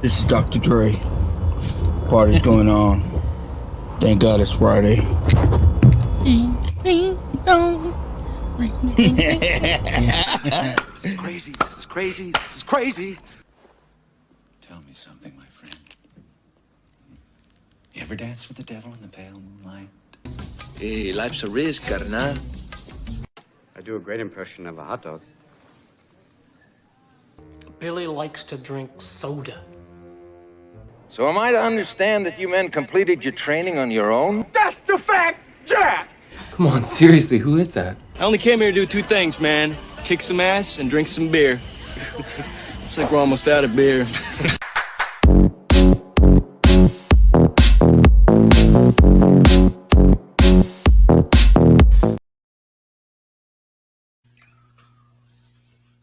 This is Dr. Dre. Party's going on. Thank God it's Friday. Ding, ding, dong. Ring, ding, ding. This is crazy. This is crazy. This is crazy. Tell me something, my friend. You ever dance with the devil in the pale moonlight? Hey, life's a risk, carnal. I do a great impression of a hot dog. Billy likes to drink soda. So am I to understand that you men completed your training on your own? That's the fact, Jack! Come on, seriously, who is that? I only came here to do two things, man. Kick some ass and drink some beer. Looks like we're almost out of beer.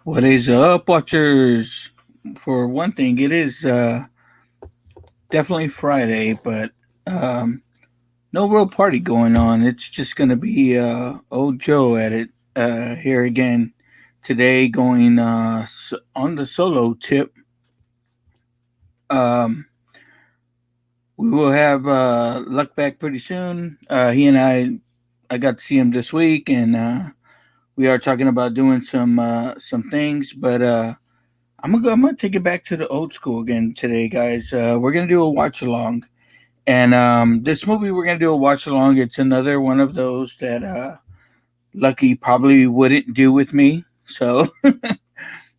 What is up, watchers? For one thing, it is definitely Friday, but no real party going on. It's just going to be old Joe at it here again today, going on the solo tip. We will have Luck back pretty soon. He and I got to see him this week, and we are talking about doing some things, but I'm gonna take it back to the old school again today, guys. We're gonna do a watch along, and this movie we're gonna do a watch along. It's another one of those that Lucky probably wouldn't do with me, so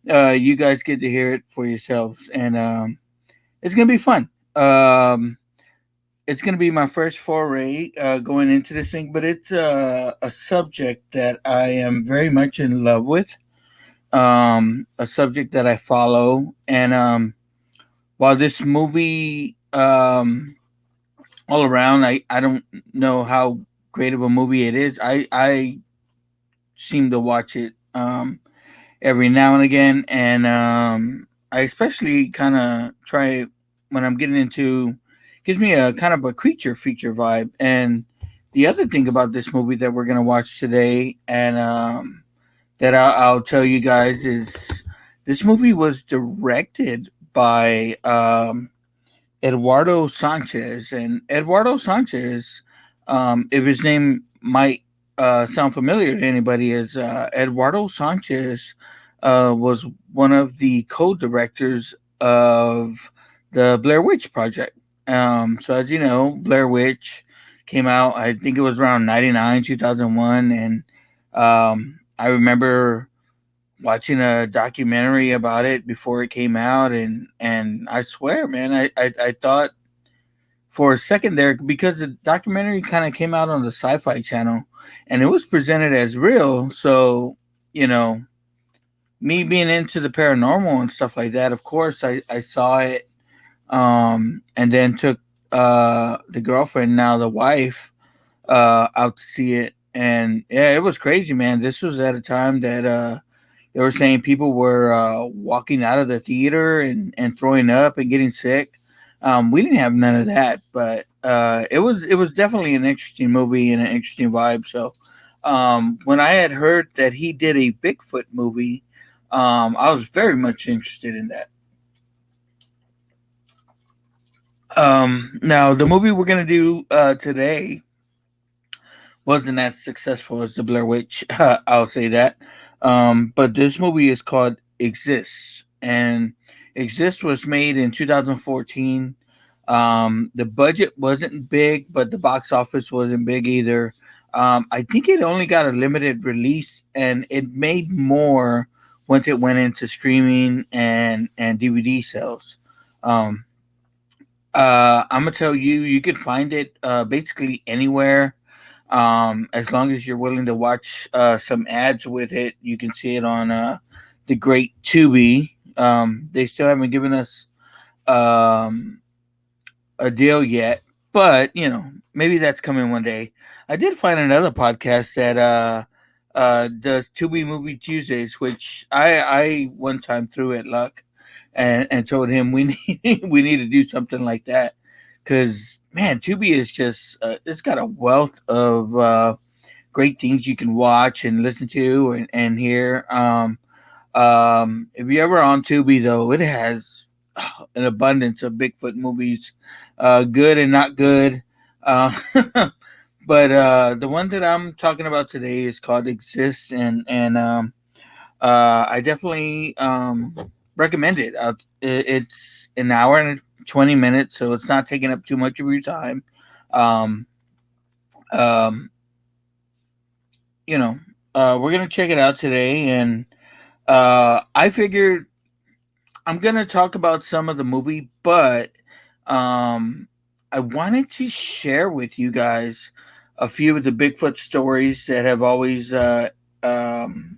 you guys get to hear it for yourselves, and it's gonna be fun. It's gonna be my first foray going into this thing, but it's a subject that I am very much in love with. A subject that I follow, and while this movie all around, I don't know how great of a movie it is. I seem to watch it every now and again, and I especially kind of try it when I'm getting into. Gives me a kind of a creature feature vibe. And the other thing about this movie that we're gonna watch today, and that I'll tell you guys, is this movie was directed by Eduardo Sanchez. And Eduardo Sanchez, if his name might sound familiar to anybody, is Eduardo Sanchez was one of the co-directors of the Blair Witch Project. So as you know, Blair Witch came out, I think it was around 99, 2001. And I remember watching a documentary about it before it came out, and I swear, man, I thought for a second there, because the documentary kind of came out on the Sci-Fi Channel, and it was presented as real. So you know, me being into the paranormal and stuff like that, of course, I saw it, and then took the girlfriend, now the wife, out to see it, and yeah, it was crazy, man. This was at a time that they were saying people were walking out of the theater and throwing up and getting sick. We didn't have none of that, but it was definitely an interesting movie and an interesting vibe. So when I had heard that he did a Bigfoot movie, I was very much interested in that. Now the movie we're gonna do today wasn't as successful as the Blair Witch. I'll say that. But this movie is called Exists, and Exists was made in 2014. The budget wasn't big, but the box office wasn't big either. I think it only got a limited release, and it made more once it went into streaming and DVD sales. Um, I'm gonna tell you, you can find it basically anywhere. As long as you're willing to watch some ads with it, you can see it on the great Tubi. They still haven't given us um, a deal yet, but you know, maybe that's coming one day. I did find another podcast that does Tubi Movie Tuesdays, which I one time threw at Luck, and told him we need we need to do something like that, because man, Tubi is just it's got a wealth of great things you can watch and listen to and hear. If you're ever on Tubi, though, it has an abundance of Bigfoot movies, good and not good. Uh, but the one that I'm talking about today is called Exist, and I definitely recommend it. It's an hour and 20 minutes, so it's not taking up too much of your time. Um, um, you know, we're gonna check it out today, and I figured I'm gonna talk about some of the movie, but um, I wanted to share with you guys a few of the Bigfoot stories that have always um,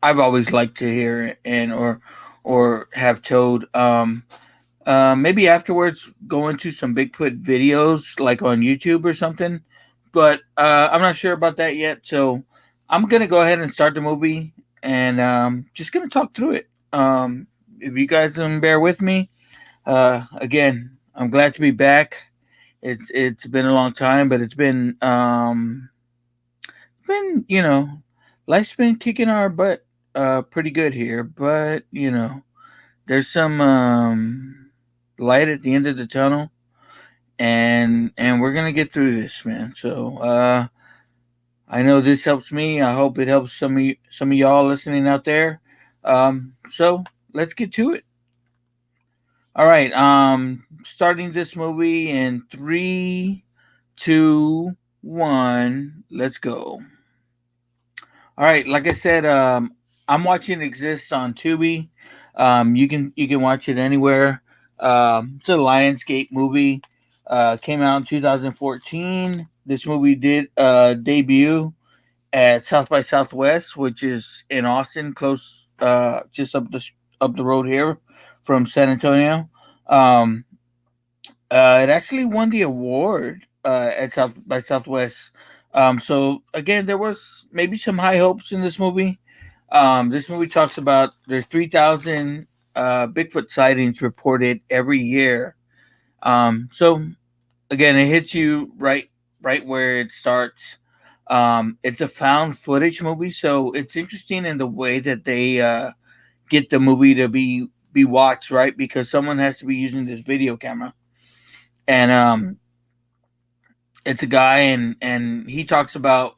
I've always liked to hear and or have told. Maybe afterwards go into some Bigfoot videos like on YouTube or something, but I'm not sure about that yet. So I'm gonna go ahead and start the movie and just gonna talk through it. If you guys can bear with me, again, I'm glad to be back. It's been a long time, but it's been life's been kicking our butt pretty good here, but there's some light at the end of the tunnel, and we're gonna get through this, man. So I know this helps me. I hope it helps some of y'all listening out there. So let's get to it. All right. Starting this movie in 3, 2, 1. Let's go. All right, like I said, I'm watching Exist on Tubi. You can watch it anywhere. It's a Lionsgate movie. Came out in 2014. This movie did debut at South by Southwest, which is in Austin, close, just up the road here from San Antonio. Um, it actually won the award at South by Southwest. So again, there was maybe some high hopes in this movie. This movie talks about there's 3,000 Bigfoot sightings reported every year. So again, it hits you right where it starts. It's a found footage movie, so it's interesting in the way that they get the movie to be watched, right? Because someone has to be using this video camera, and it's a guy, and he talks about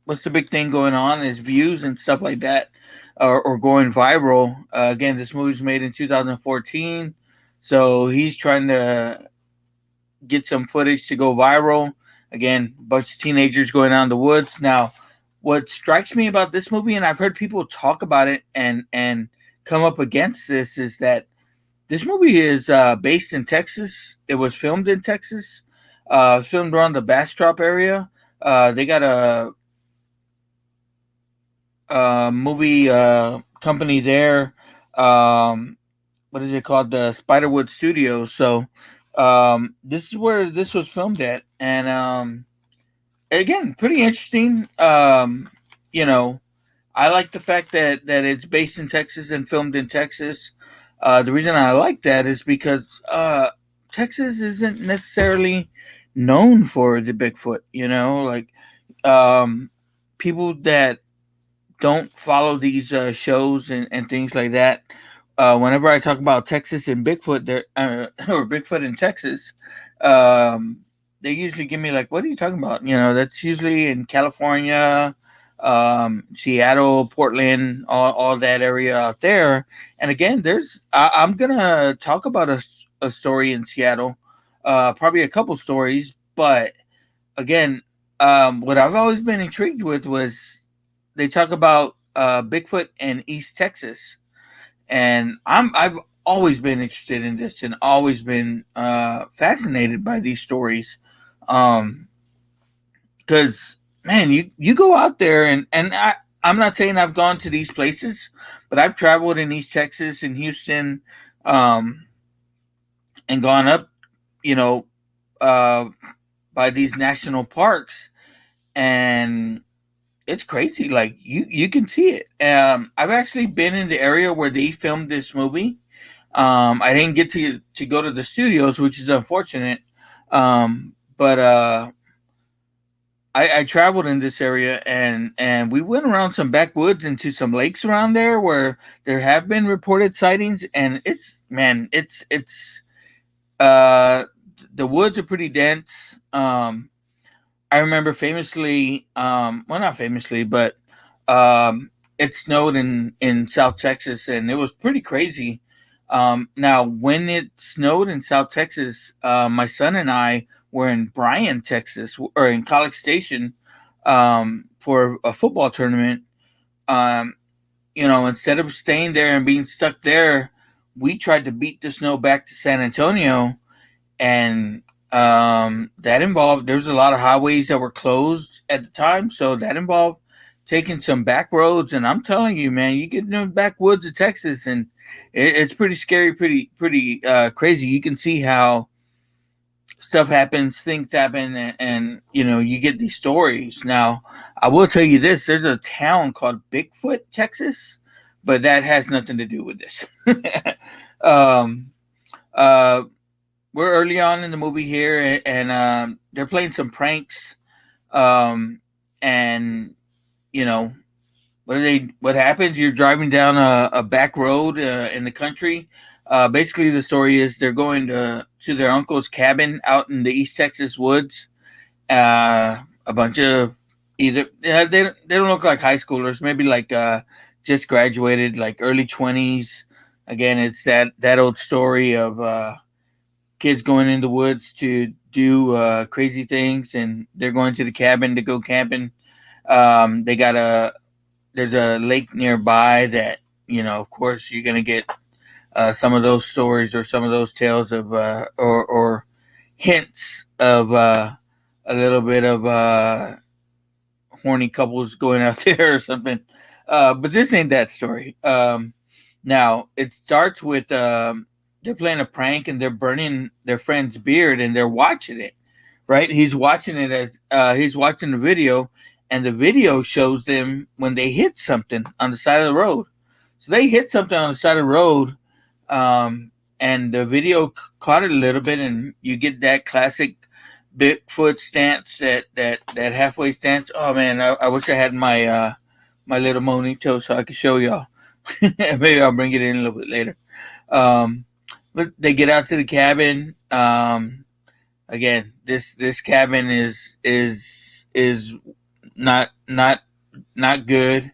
what's the big thing going on, his views and stuff like that, or going viral. Again, this movie was made in 2014, so he's trying to get some footage to go viral. Again, a bunch of teenagers going out in the woods. Now, what strikes me about this movie, and I've heard people talk about it and come up against this, is that this movie is based in Texas. It was filmed in Texas. Filmed around the Bastrop area. They got a movie company there. What is it called? The Spiderwood Studios. So this is where this was filmed at, and again, pretty interesting. You know, I like the fact that it's based in Texas and filmed in Texas. The reason I like that is because Texas isn't necessarily known for the Bigfoot. Like um, people that don't follow these shows and things like that. Whenever I talk about Texas and Bigfoot, there or Bigfoot in Texas, um, they usually give me like, "What are you talking about?" That's usually in California, Seattle, Portland, all that area out there. And again, I'm gonna talk about a story in Seattle, probably a couple stories, but again, what I've always been intrigued with was they talk about Bigfoot in East Texas, and I've always been interested in this and always been fascinated by these stories, because man, you go out there and I'm not saying I've gone to these places, but I've traveled in East Texas and Houston, um, and gone up, you know, uh, by these national parks, and it's crazy. Like you can see it. I've actually been in the area where they filmed this movie. I didn't get to go to the studios, which is unfortunate. But I traveled in this area, and we went around some backwoods into some lakes around there where there have been reported sightings, and it's man, it's uh the woods are pretty dense. I remember famously, well, not famously, but um, it snowed in South Texas, and it was pretty crazy. Now, when it snowed in South Texas, my son and I were in Bryan, Texas, or in College Station, for a football tournament. Um, instead of staying there and being stuck there, we tried to beat the snow back to San Antonio, and that involved, there was a lot of highways that were closed at the time, so that involved taking some back roads. And I'm telling you, man, you get in the backwoods of Texas, and it's pretty scary, pretty crazy. You can see how stuff happens, things happen, and you get these stories. Now, I will tell you this: there's a town called Bigfoot, Texas, but that has nothing to do with this. um, uh, we're early on in the movie here, and they're playing some pranks. And you know what happens? You're driving down a back road in the country. Basically, the story is they're going to their uncle's cabin out in the East Texas woods. A bunch of either they don't look like high schoolers, maybe like just graduated, like early 20s. Again, it's that old story of kids going in the woods to do crazy things, and they're going to the cabin to go camping. They got there's a lake nearby that, of course, you're gonna get some of those stories or some of those tales of or hints of a little bit of horny couples going out there or something. But this ain't that story. Now it starts with they're playing a prank, and they're burning their friend's beard, and they're watching it. Right, he's watching it as he's watching the video, and the video shows them when they hit something on the side of the road. So they hit something on the side of the road, um, and the video caught it a little bit, and you get that classic Bigfoot stance, that halfway stance. Oh man, I wish I had my little monito so I could show y'all. Maybe I'll bring it in a little bit later. Um, but they get out to the cabin. Again, this cabin is not good.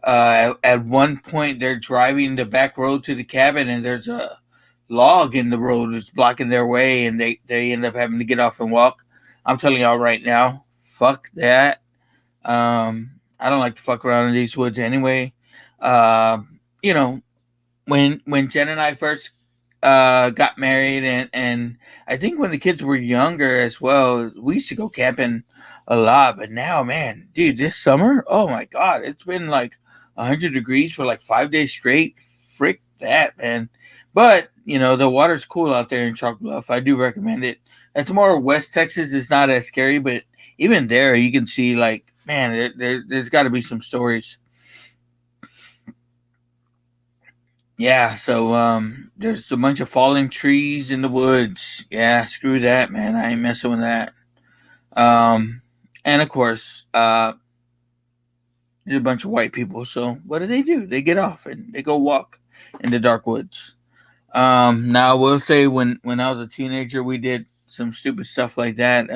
At one point, they're driving the back road to the cabin, and there's a log in the road that's blocking their way, and they end up having to get off and walk. I'm telling y'all right now, fuck that. I don't like to fuck around in these woods anyway. You know, when Jen and I first got married, and I think when the kids were younger as well, we used to go camping a lot. But now, man, dude, this summer, oh my god, it's been like 100 degrees for like 5 days straight. Frick that, man. But the water's cool out there in Chalk Bluff. I do recommend it. That's more West Texas. It's not as scary, but even there, you can see, like, man, there's got to be some stories. Yeah, so there's a bunch of falling trees in the woods. Yeah, screw that, man. I ain't messing with that. Um, and of course, there's a bunch of white people. So what do? They get off and they go walk in the dark woods. Now I will say, when I was a teenager, we did some stupid stuff like that,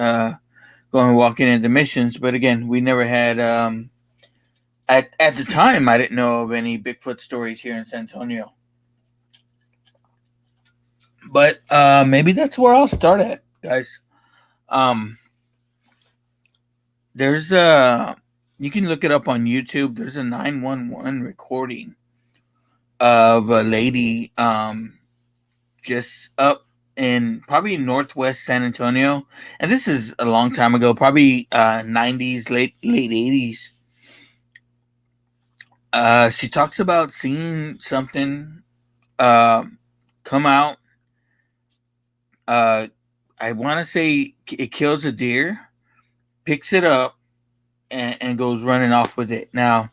going walking into missions. But again, we never had. At the time, I didn't know of any Bigfoot stories here in San Antonio. But maybe that's where I'll start at, guys. Um, there's you can look it up on YouTube. There's a 911 recording of a lady just up in probably northwest San Antonio, and this is a long time ago, probably 90s, late 80s. She talks about seeing something uh, come out. Uh, I want to say it kills a deer, picks it up, and goes running off with it. Now,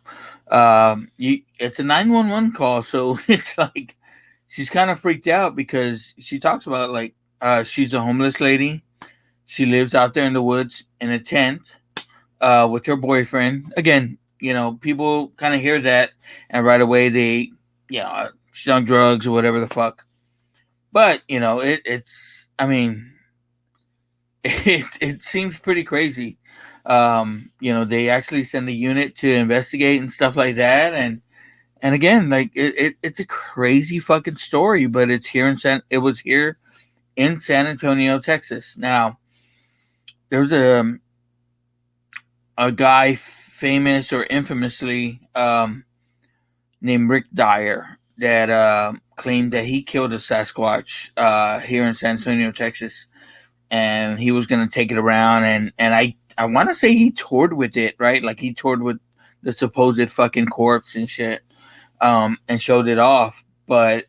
it's a 911 call, so it's like she's kind of freaked out because she talks about, like, she's a homeless lady. She lives out there in the woods in a tent with her boyfriend. Again, people kind of hear that, and right away they, she's on drugs or whatever the fuck. But it's. I mean, it seems pretty crazy. They actually send a unit to investigate and stuff like that, and again, like it's a crazy fucking story, but it was here in San Antonio, Texas. Now, there's a guy famous or infamously named Rick Dyer that claimed that he killed a Sasquatch here in San Antonio, Texas, and he was going to take it around, and I want to say he toured with it, right? Like he toured with the supposed fucking corpse and shit, and showed it off. But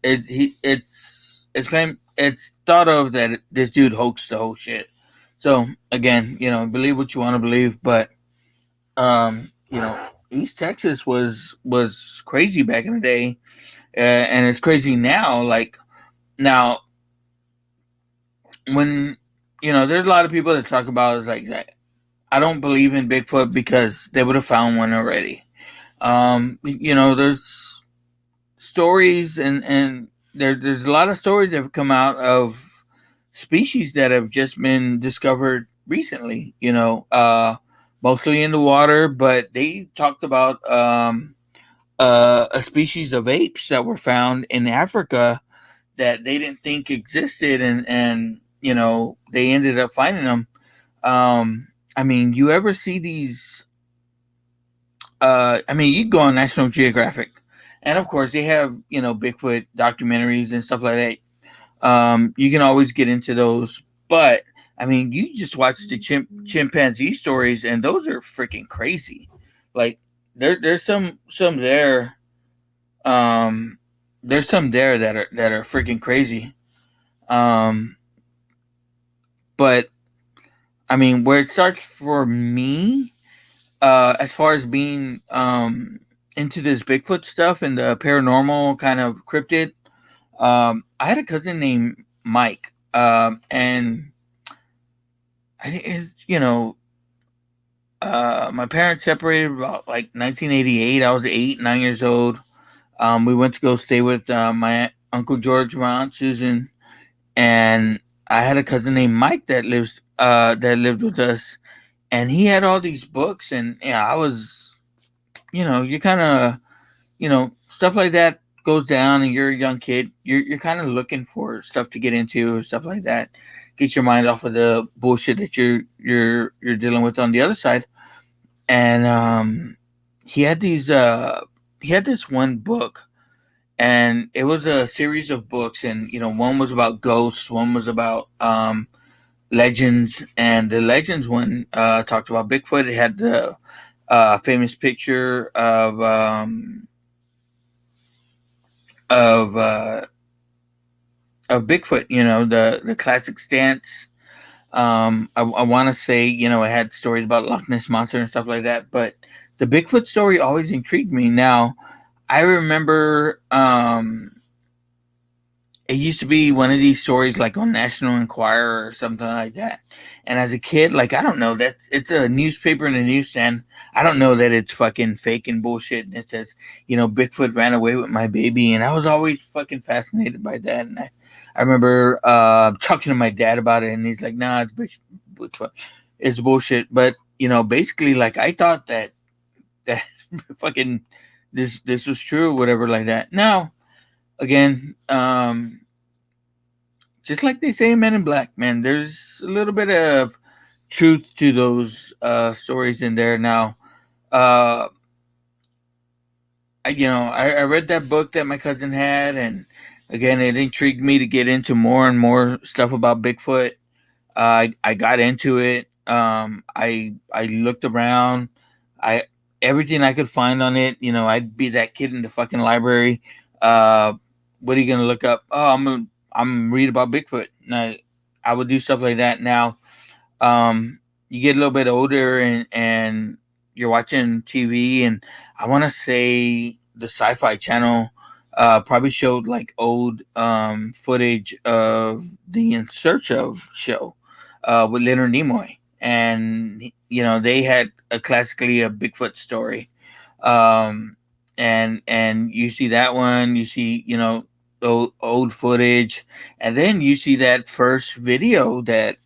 it's thought of that this dude hoaxed the whole shit. So again, believe what you want to believe, but East Texas was crazy back in the day, and it's crazy now. Like now, when there's a lot of people that talk about is like that. I don't believe in Bigfoot because they would have found one already. There's stories and there's a lot of stories that have come out of species that have just been discovered recently. Mostly in the water, but they talked about a species of apes that were found in Africa that they didn't think existed, and they ended up finding them. I mean, you ever see these? I mean, you go on National Geographic, and of course they have Bigfoot documentaries and stuff like that. You can always get into those, but I mean, you just watch the chimpanzee stories, and those are freaking crazy. Like there's some there. Um, there's some there that are freaking crazy. Um, but I mean, where it starts for me, as far as being into this Bigfoot stuff and the paranormal kind of cryptid, I had a cousin named Mike, and my parents separated about like 1988. I was 8, 9 years old. We went to go stay with my uncle George, my aunt Susan, and I had a cousin named Mike that lived with us, and he had all these books, and yeah, I was, you kind of, stuff like that goes down, and you're a young kid, you're kind of looking for stuff to get into or stuff like that, get your mind off of the bullshit that you're dealing with on the other side, and he had he had this one book, and it was a series of books, and one was about ghosts, one was about legends, and the legends one talked about Bigfoot. It had the famous picture of uh, of Bigfoot, the classic stance. I want to say, it had stories about Loch Ness monster and stuff like that, but the Bigfoot story always intrigued me. Now, I remember it used to be one of these stories like on National Enquirer or something like that. And as a kid, like I don't know, it's a newspaper in a newsstand. I don't know that it's fucking fake and bullshit. And it says, Bigfoot ran away with my baby, and I was always fucking fascinated by that. And I remember talking to my dad about it, and he's like, "Nah, Bigfoot, it's bullshit." But basically, like I thought that fucking this was true, or whatever, like that. Now, again, just like they say in Men in Black, man, there's a little bit of truth to those stories in there. Now, uh, I read that book that my cousin had, and again, it intrigued me to get into more and more stuff about Bigfoot. I got into it. I looked around. I Everything I could find on it. I'd be that kid in the fucking library. Uh, what are you gonna look up? Oh, I'm read about Bigfoot. And I would do stuff like that. Now, you get a little bit older, and you're watching TV, and I want to say the Sci-Fi Channel probably showed like old footage of the In Search of show with Leonard Nimoy, and they had classically a Bigfoot story. um, and you see that one, you see old footage, and then you see that first video that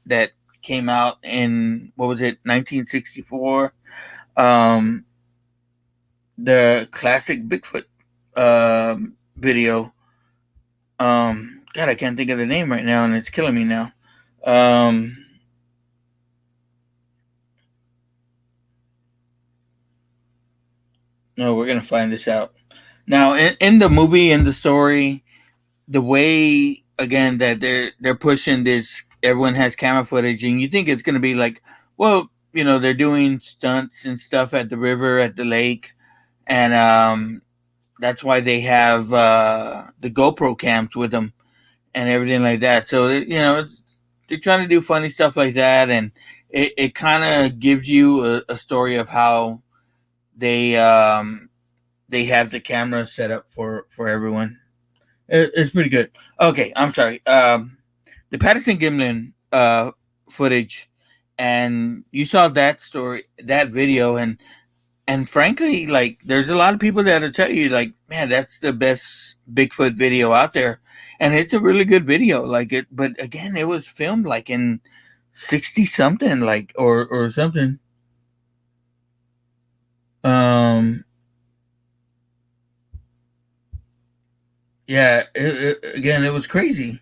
came out in, what was it, 1964, um, the classic Bigfoot video. God, I can't think of the name right now, and it's killing me now. Um, no, we're gonna find this out now. In the movie, in the story, the way again that they're pushing this, everyone has camera footage, and you think it's gonna be like, well, they're doing stunts and stuff at the river, at the lake, and that's why they have the GoPro cams with them and everything like that. So they're trying to do funny stuff like that, and it kind of gives you a story of how they they have the camera set up for everyone. It's pretty good. Okay, I'm sorry. The Patterson Gimlin footage, and you saw that story, that video, and frankly, like, there's a lot of people that'll tell you, like, man, that's the best Bigfoot video out there, and it's a really good video. Like it, but again, it was filmed like in 60 something, like, or something. Um, yeah, again, it was crazy.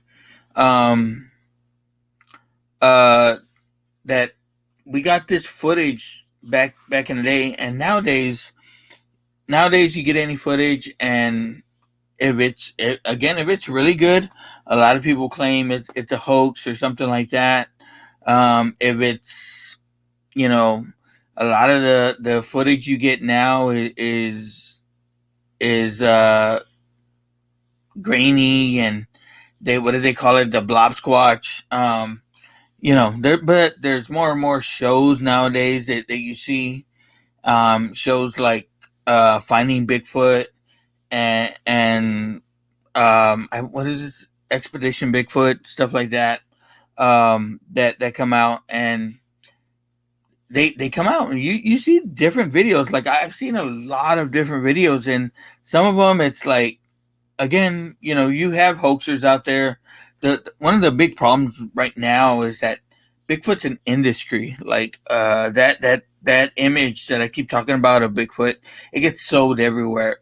Um, uh, that we got this footage back in the day, and nowadays you get any footage, and if it's really good, a lot of people claim it's a hoax or something like that. If it's, you know a lot of the footage you get now is grainy, and they, what do they call it, the blob squatch. But there's more and more shows nowadays that you see, shows like Finding Bigfoot, and what is this, Expedition Bigfoot, stuff like that, that come out, and they come out, and you see different videos. Like, I've seen a lot of different videos, and some of them, it's like, again, you have hoaxers out there. The One of the big problems right now is that Bigfoot's an industry. Like, that image that I keep talking about of Bigfoot, it gets sold everywhere.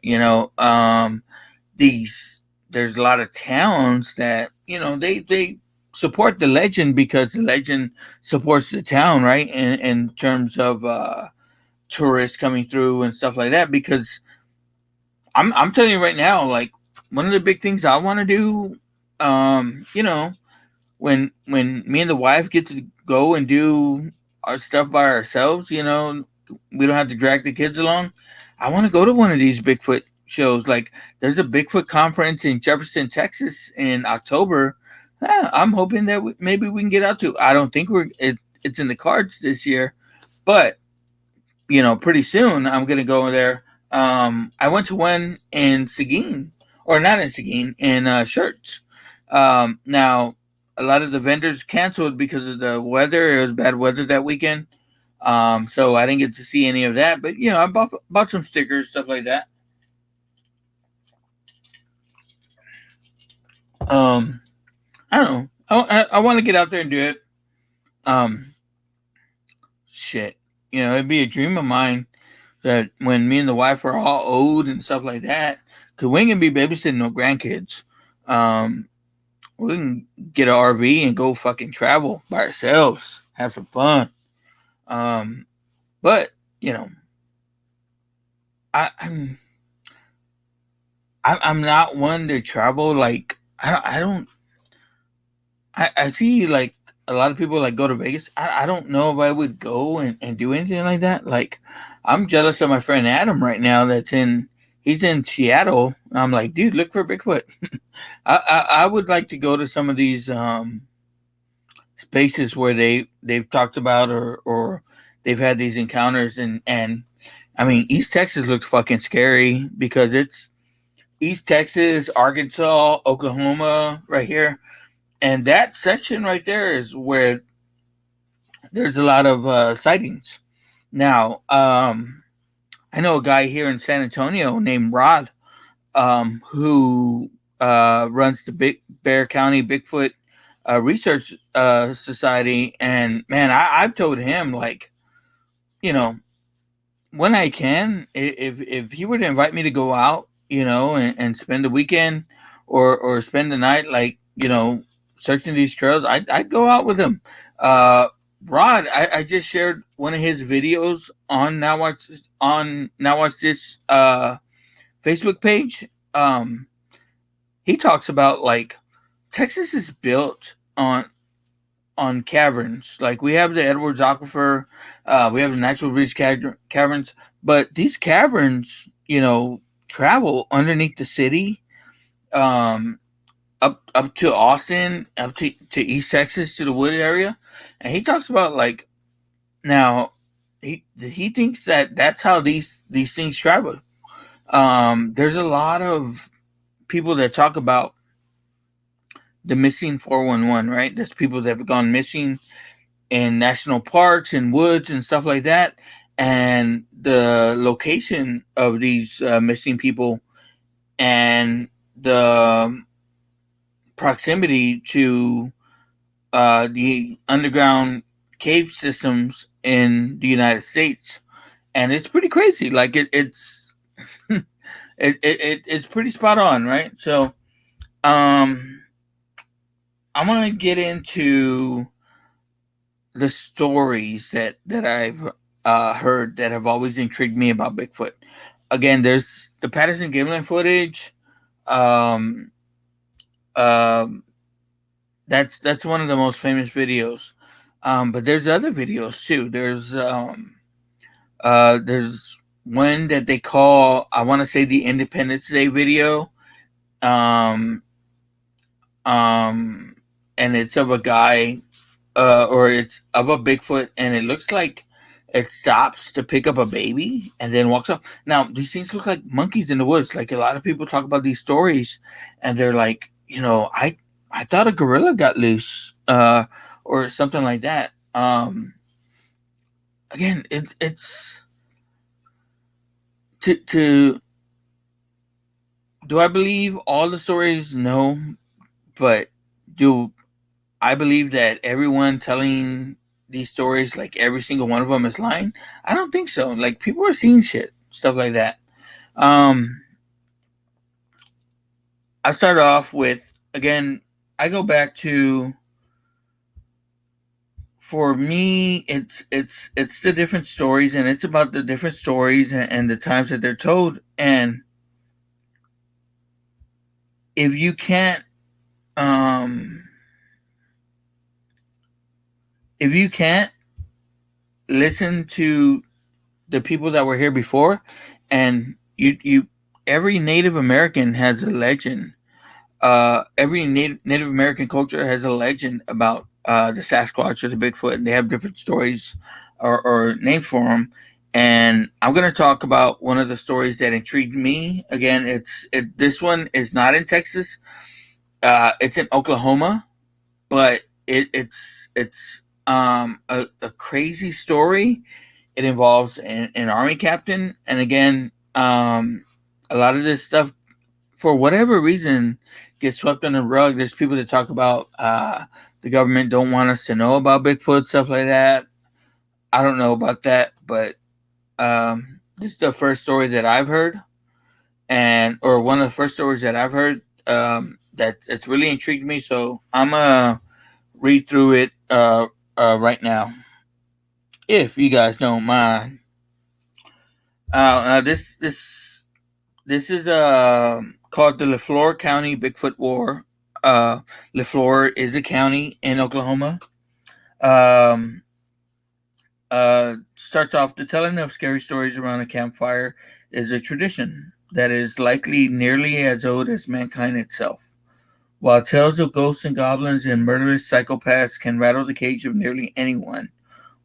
These There's a lot of towns that, they support the legend because the legend supports the town, right? In terms of tourists coming through and stuff like that. Because I'm telling you right now, like, one of the big things I want to do, when me and the wife get to go and do our stuff by ourselves, we don't have to drag the kids along. I want to go to one of these Bigfoot shows. Like, there's a Bigfoot conference in Jefferson, Texas in October. I'm hoping that maybe we can get out to. I don't think it's in the cards this year, but pretty soon I'm gonna go there. I went to one in Seguin, or not in Seguin, in Shirts. Now, a lot of the vendors canceled because of the weather. It was bad weather that weekend, so I didn't get to see any of that. But I bought some stickers, stuff like that. I don't know. I want to get out there and do it. Um, Shit, it'd be a dream of mine that when me and the wife are all old and stuff like that, because we ain't gonna be babysitting no grandkids. Um, we can get an RV and go fucking travel by ourselves, have some fun. Um, but you know, I, I'm I'm not one to travel. Like, I don't. I see, like, a lot of people like go to Vegas. I don't know if I would go and do anything like that. Like, I'm jealous of my friend Adam right now. He's in Seattle. I'm like, dude, look for Bigfoot. I would like to go to some of these spaces where they've talked about, or they've had these encounters, and I mean, East Texas looks fucking scary because it's East Texas, Arkansas, Oklahoma, right here, and that section right there is where there's a lot of sightings. Now, I know a guy here in San Antonio named Rod, who runs the Big Bear County Bigfoot Research Society, and man, I've told him, like, you know, when I can, if he were to invite me to go out, and spend the weekend or spend the night, like, searching these trails, I'd go out with him. Uh, Rod, I just shared one of his videos on Now Watch This Facebook page. He talks about, like, Texas is built on caverns. Like, we have the Edwards Aquifer, we have the Natural Bridge caverns, but these caverns, travel underneath the city, um, up to Austin, up to East Texas, to the Wood area, and he talks about, like, now he thinks that that's how these things travel. There's a lot of people that talk about the missing 411, right? There's people that have gone missing in national parks and woods and stuff like that. And the location of these missing people and the proximity to the underground cave systems in the United States. And it's pretty crazy. Like, it's it's pretty spot on, right? So um I'm gonna get into the stories that I've heard that have always intrigued me about Bigfoot. Again, there's the Patterson Gimlin footage. Um, um, that's one of the most famous videos. But there's other videos too. There's one that they call, I want to say, the Independence Day video. Um, and it's of a guy, or it's of a Bigfoot, and it looks like it stops to pick up a baby and then walks up. Now, these things look like monkeys in the woods. Like, a lot of people talk about these stories, and they're like, I thought a gorilla got loose, or something like that. Again, it's to do I believe all the stories? No, but do I believe that everyone telling these stories, like, every single one of them is lying? I don't think so. Like, people are seeing shit, stuff like that. Um, I start off with, again, I go back to, for me, it's the different stories, and it's about the different stories and the times that they're told. And if you can't, um, if you can't listen to the people that were here before, and you every Native American has a legend. Every Native American culture has a legend about the Sasquatch or the Bigfoot, and they have different stories or names for them. And I'm going to talk about one of the stories that intrigued me. Again, this one is not in Texas. It's in Oklahoma, but it's a crazy story. It involves an army captain, and again, a lot of this stuff, for whatever reason, gets swept under the rug. There's people that talk about the government don't want us to know about Bigfoot, stuff like that. I don't know about that, but this is the first story that I've heard, or one of the first stories that I've heard, that's really intrigued me. So I'm gonna read through it right now, if you guys don't mind. This is called the LaFleur County Bigfoot War. LaFleur is a county in Oklahoma. Um, Starts off, the telling of scary stories around a campfire is a tradition that is likely nearly as old as mankind itself. While tales of ghosts and goblins and murderous psychopaths can rattle the cage of nearly anyone,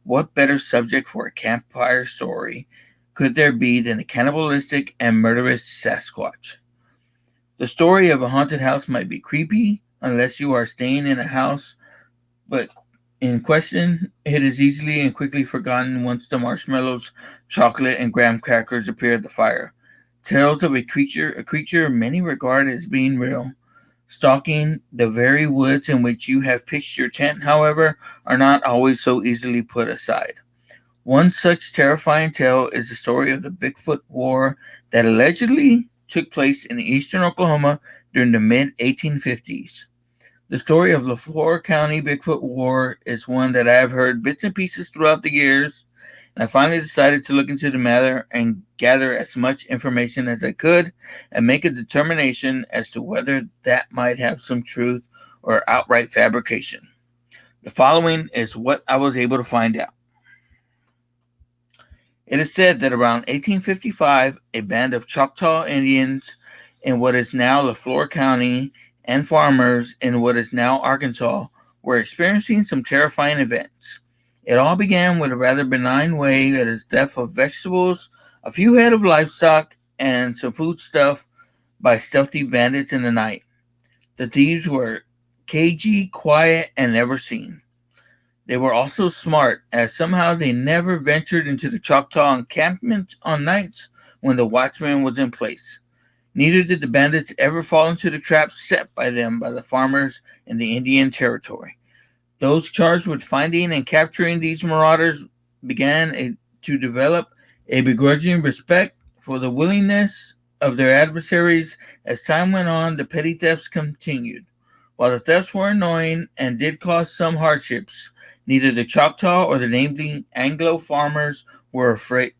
what better subject for a campfire story could there be than a cannibalistic and murderous Sasquatch? The story of a haunted house might be creepy unless you are staying in a house, but in question, it is easily and quickly forgotten once the marshmallows, chocolate, and graham crackers appear at the fire. Tales of a creature many regard as being real, stalking the very woods in which you have pitched your tent, however, are not always so easily put aside. One such terrifying tale is the story of the Bigfoot War that allegedly took place in eastern Oklahoma during the mid 1850s. The story of LaFleur County Bigfoot War is one that I have heard bits and pieces throughout the years, and I finally decided to look into the matter and gather as much information as I could and make a determination as to whether that might have some truth or outright fabrication. The following is what I was able to find out. It is said that around 1855, a band of Choctaw Indians in what is now LaFleur County and farmers in what is now Arkansas were experiencing some terrifying events. It all began with a rather benign way, that is, death of vegetables, a few head of livestock, and some foodstuff by stealthy bandits in the night. The thieves were cagey, quiet, and never seen. They were also smart, as somehow they never ventured into the Choctaw encampment on nights when the watchman was in place. Neither did the bandits ever fall into the traps set by them by the farmers in the Indian Territory. Those charged with finding and capturing these marauders began to develop a begrudging respect for the willingness of their adversaries. As time went on, the petty thefts continued. While the thefts were annoying and did cause some hardships, neither the Choctaw or the namely Anglo farmers were afraid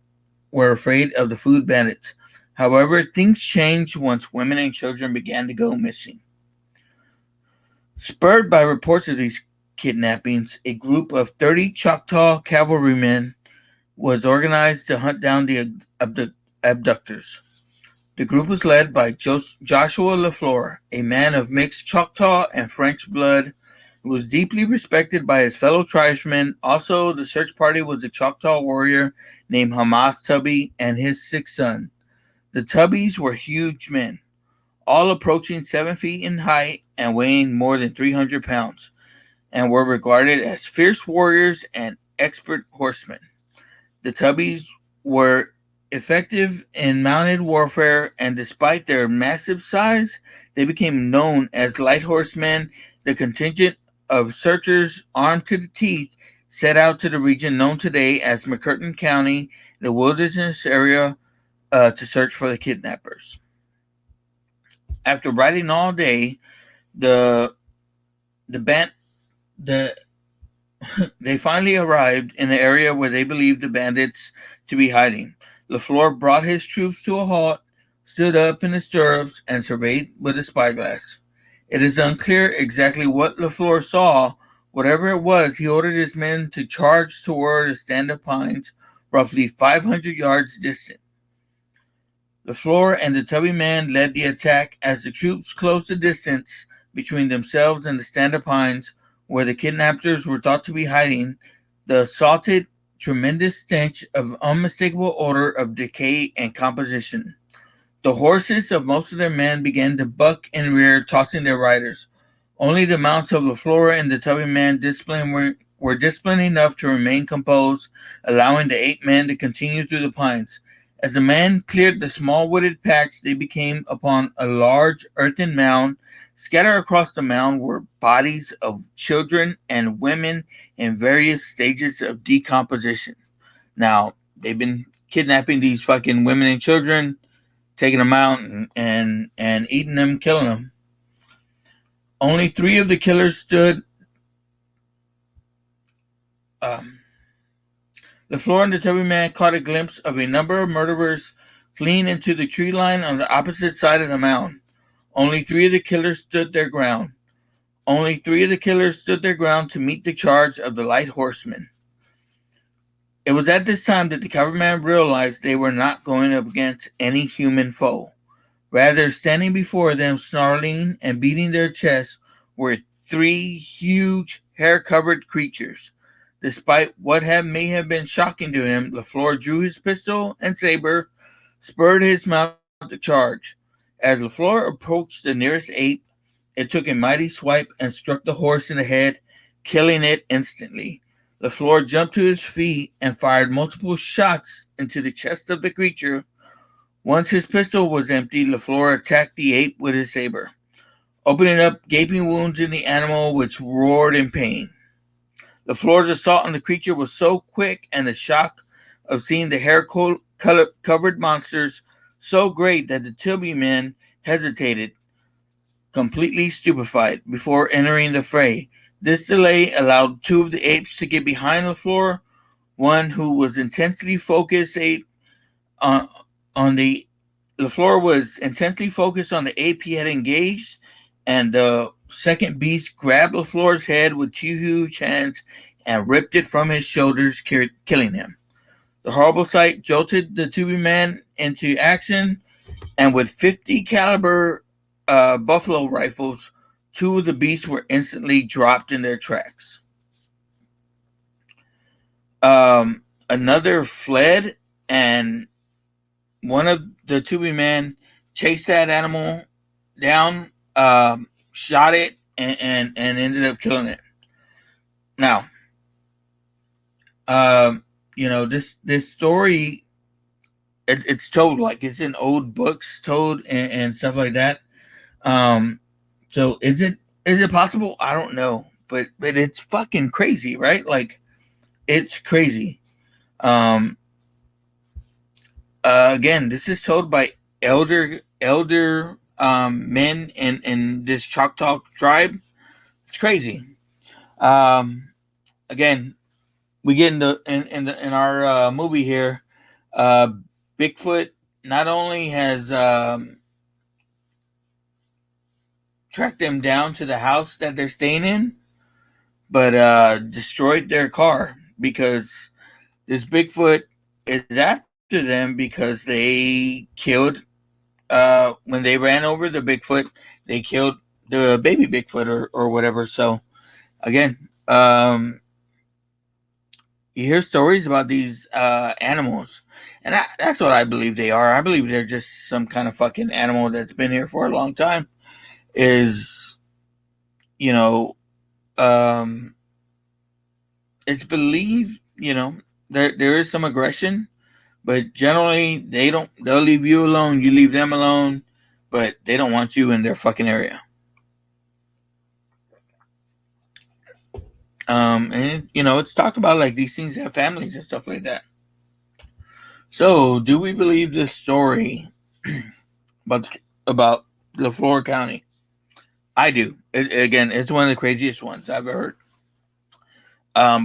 of the food bandits. However, things changed once women and children began to go missing. Spurred by reports of these kidnappings, a group of 30 Choctaw cavalrymen was organized to hunt down the abductors. The group was led by Joshua LaFleur, a man of mixed Choctaw and French blood who was deeply respected by his fellow tribesmen. Also, the search party was a Choctaw warrior named Hamas Tubby and his 6th son. The Tubbies were huge men, all approaching 7 feet in height and weighing more than 300 pounds, and were regarded as fierce warriors and expert horsemen. The Tubbies were effective in mounted warfare, and despite their massive size, they became known as light horsemen. The contingent of searchers armed to the teeth set out to the region known today as McCurtain County, the wilderness area, to search for the kidnappers. After riding all day, the band they finally arrived in the area where they believed the bandits to be hiding. LaFleur brought his troops to a halt, stood up in the stirrups, and surveyed with a spyglass. It is unclear exactly what LaFleur saw. Whatever it was, he ordered his men to charge toward a stand of pines roughly 500 yards distant. LaFleur and the Tubby man led the attack. As the troops closed the distance between themselves and the stand of pines where the kidnappers were thought to be hiding, the assaulted tremendous stench of unmistakable odor of decay and composition. The horses of most of their men began to buck and rear, tossing their riders. Only the mounts of LaFleur and the Tubby man were disciplined enough to remain composed, allowing the 8 men to continue through the pines. As the men cleared the small wooded patch, they came upon a large earthen mound. Scattered across the mound were bodies of children and women in various stages of decomposition. Now, they've been kidnapping these fucking women and children, taking them out and eating them, killing them. Only 3 of the killers stood. LaFleur and the Tubby man caught a glimpse of a number of murderers fleeing into the tree line on the opposite side of the mound. Only 3 of the killers stood their ground. Only 3 of the killers stood their ground to meet the charge of the light horsemen. It was at this time that the cavalryman realized they were not going up against any human foe. Rather, standing before them, snarling and beating their chests, were 3 huge, hair-covered creatures. Despite what may have been shocking to him, LaFleur drew his pistol and saber, spurred his mount to charge. As LaFleur approached the nearest ape, it took a mighty swipe and struck the horse in the head, killing it instantly. LaFleur jumped to his feet and fired multiple shots into the chest of the creature. Once his pistol was empty, LaFleur attacked the ape with his saber, opening up gaping wounds in the animal, which roared in pain. LaFleur's assault on the creature was so quick, and the shock of seeing the hair-covered monsters so great that the Tubby men hesitated, completely stupefied, before entering the fray. This delay allowed two of the apes to get behind LaFleur, one who was intensely focused on the LaFleur was intensely focused on the ape he had engaged, and the second beast grabbed LaFleur's head with two huge hands and ripped it from his shoulders, killing him. The horrible sight jolted the Tubby man into action, and with 50 caliber buffalo rifles, two of the beasts were instantly dropped in their tracks. Another fled, and one of the Tubby men chased that animal down, shot it, and ended up killing it. Now, this story, it's told like it's in old books told and stuff like that. So is it possible? I don't know, but it's fucking crazy, right? Like, it's crazy. Again, this is told by elder men in this Choctaw tribe. It's crazy. Again, we get in our movie here. Bigfoot not only has tracked them down to the house that they're staying in, but destroyed their car, because this Bigfoot is after them because they killed, when they ran over the Bigfoot, they killed the baby Bigfoot or whatever. So again, you hear stories about these animals, and that's what I believe they are. I believe they're just some kind of fucking animal that's been here for a long time. Is, you know, it's believed, there is some aggression, but generally they'll leave you alone, you leave them alone, but they don't want you in their fucking area. And it's talked about like these things have families and stuff like that. So, do we believe this story about LaFleur County? I do. Again, it's one of the craziest ones I've ever heard.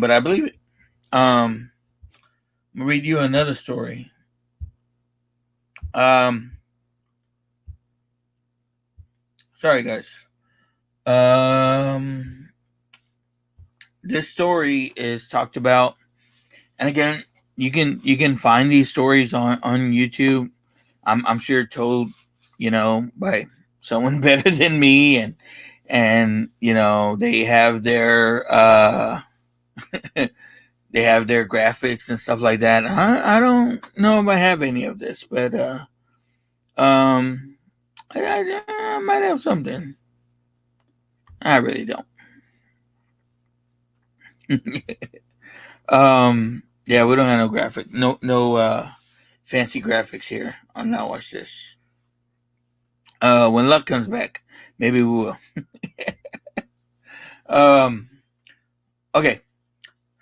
But I believe it. I'm gonna read you another story. Sorry, guys. This story is talked about, and again, you can find these stories on YouTube. I'm sure told, by someone better than me, and they have their they have their graphics and stuff like that. I don't know if I have any of this, but I might have something. I really don't. Yeah, we don't have no graphic, no fancy graphics here on Now Watch This. When luck comes back, maybe we will. Okay.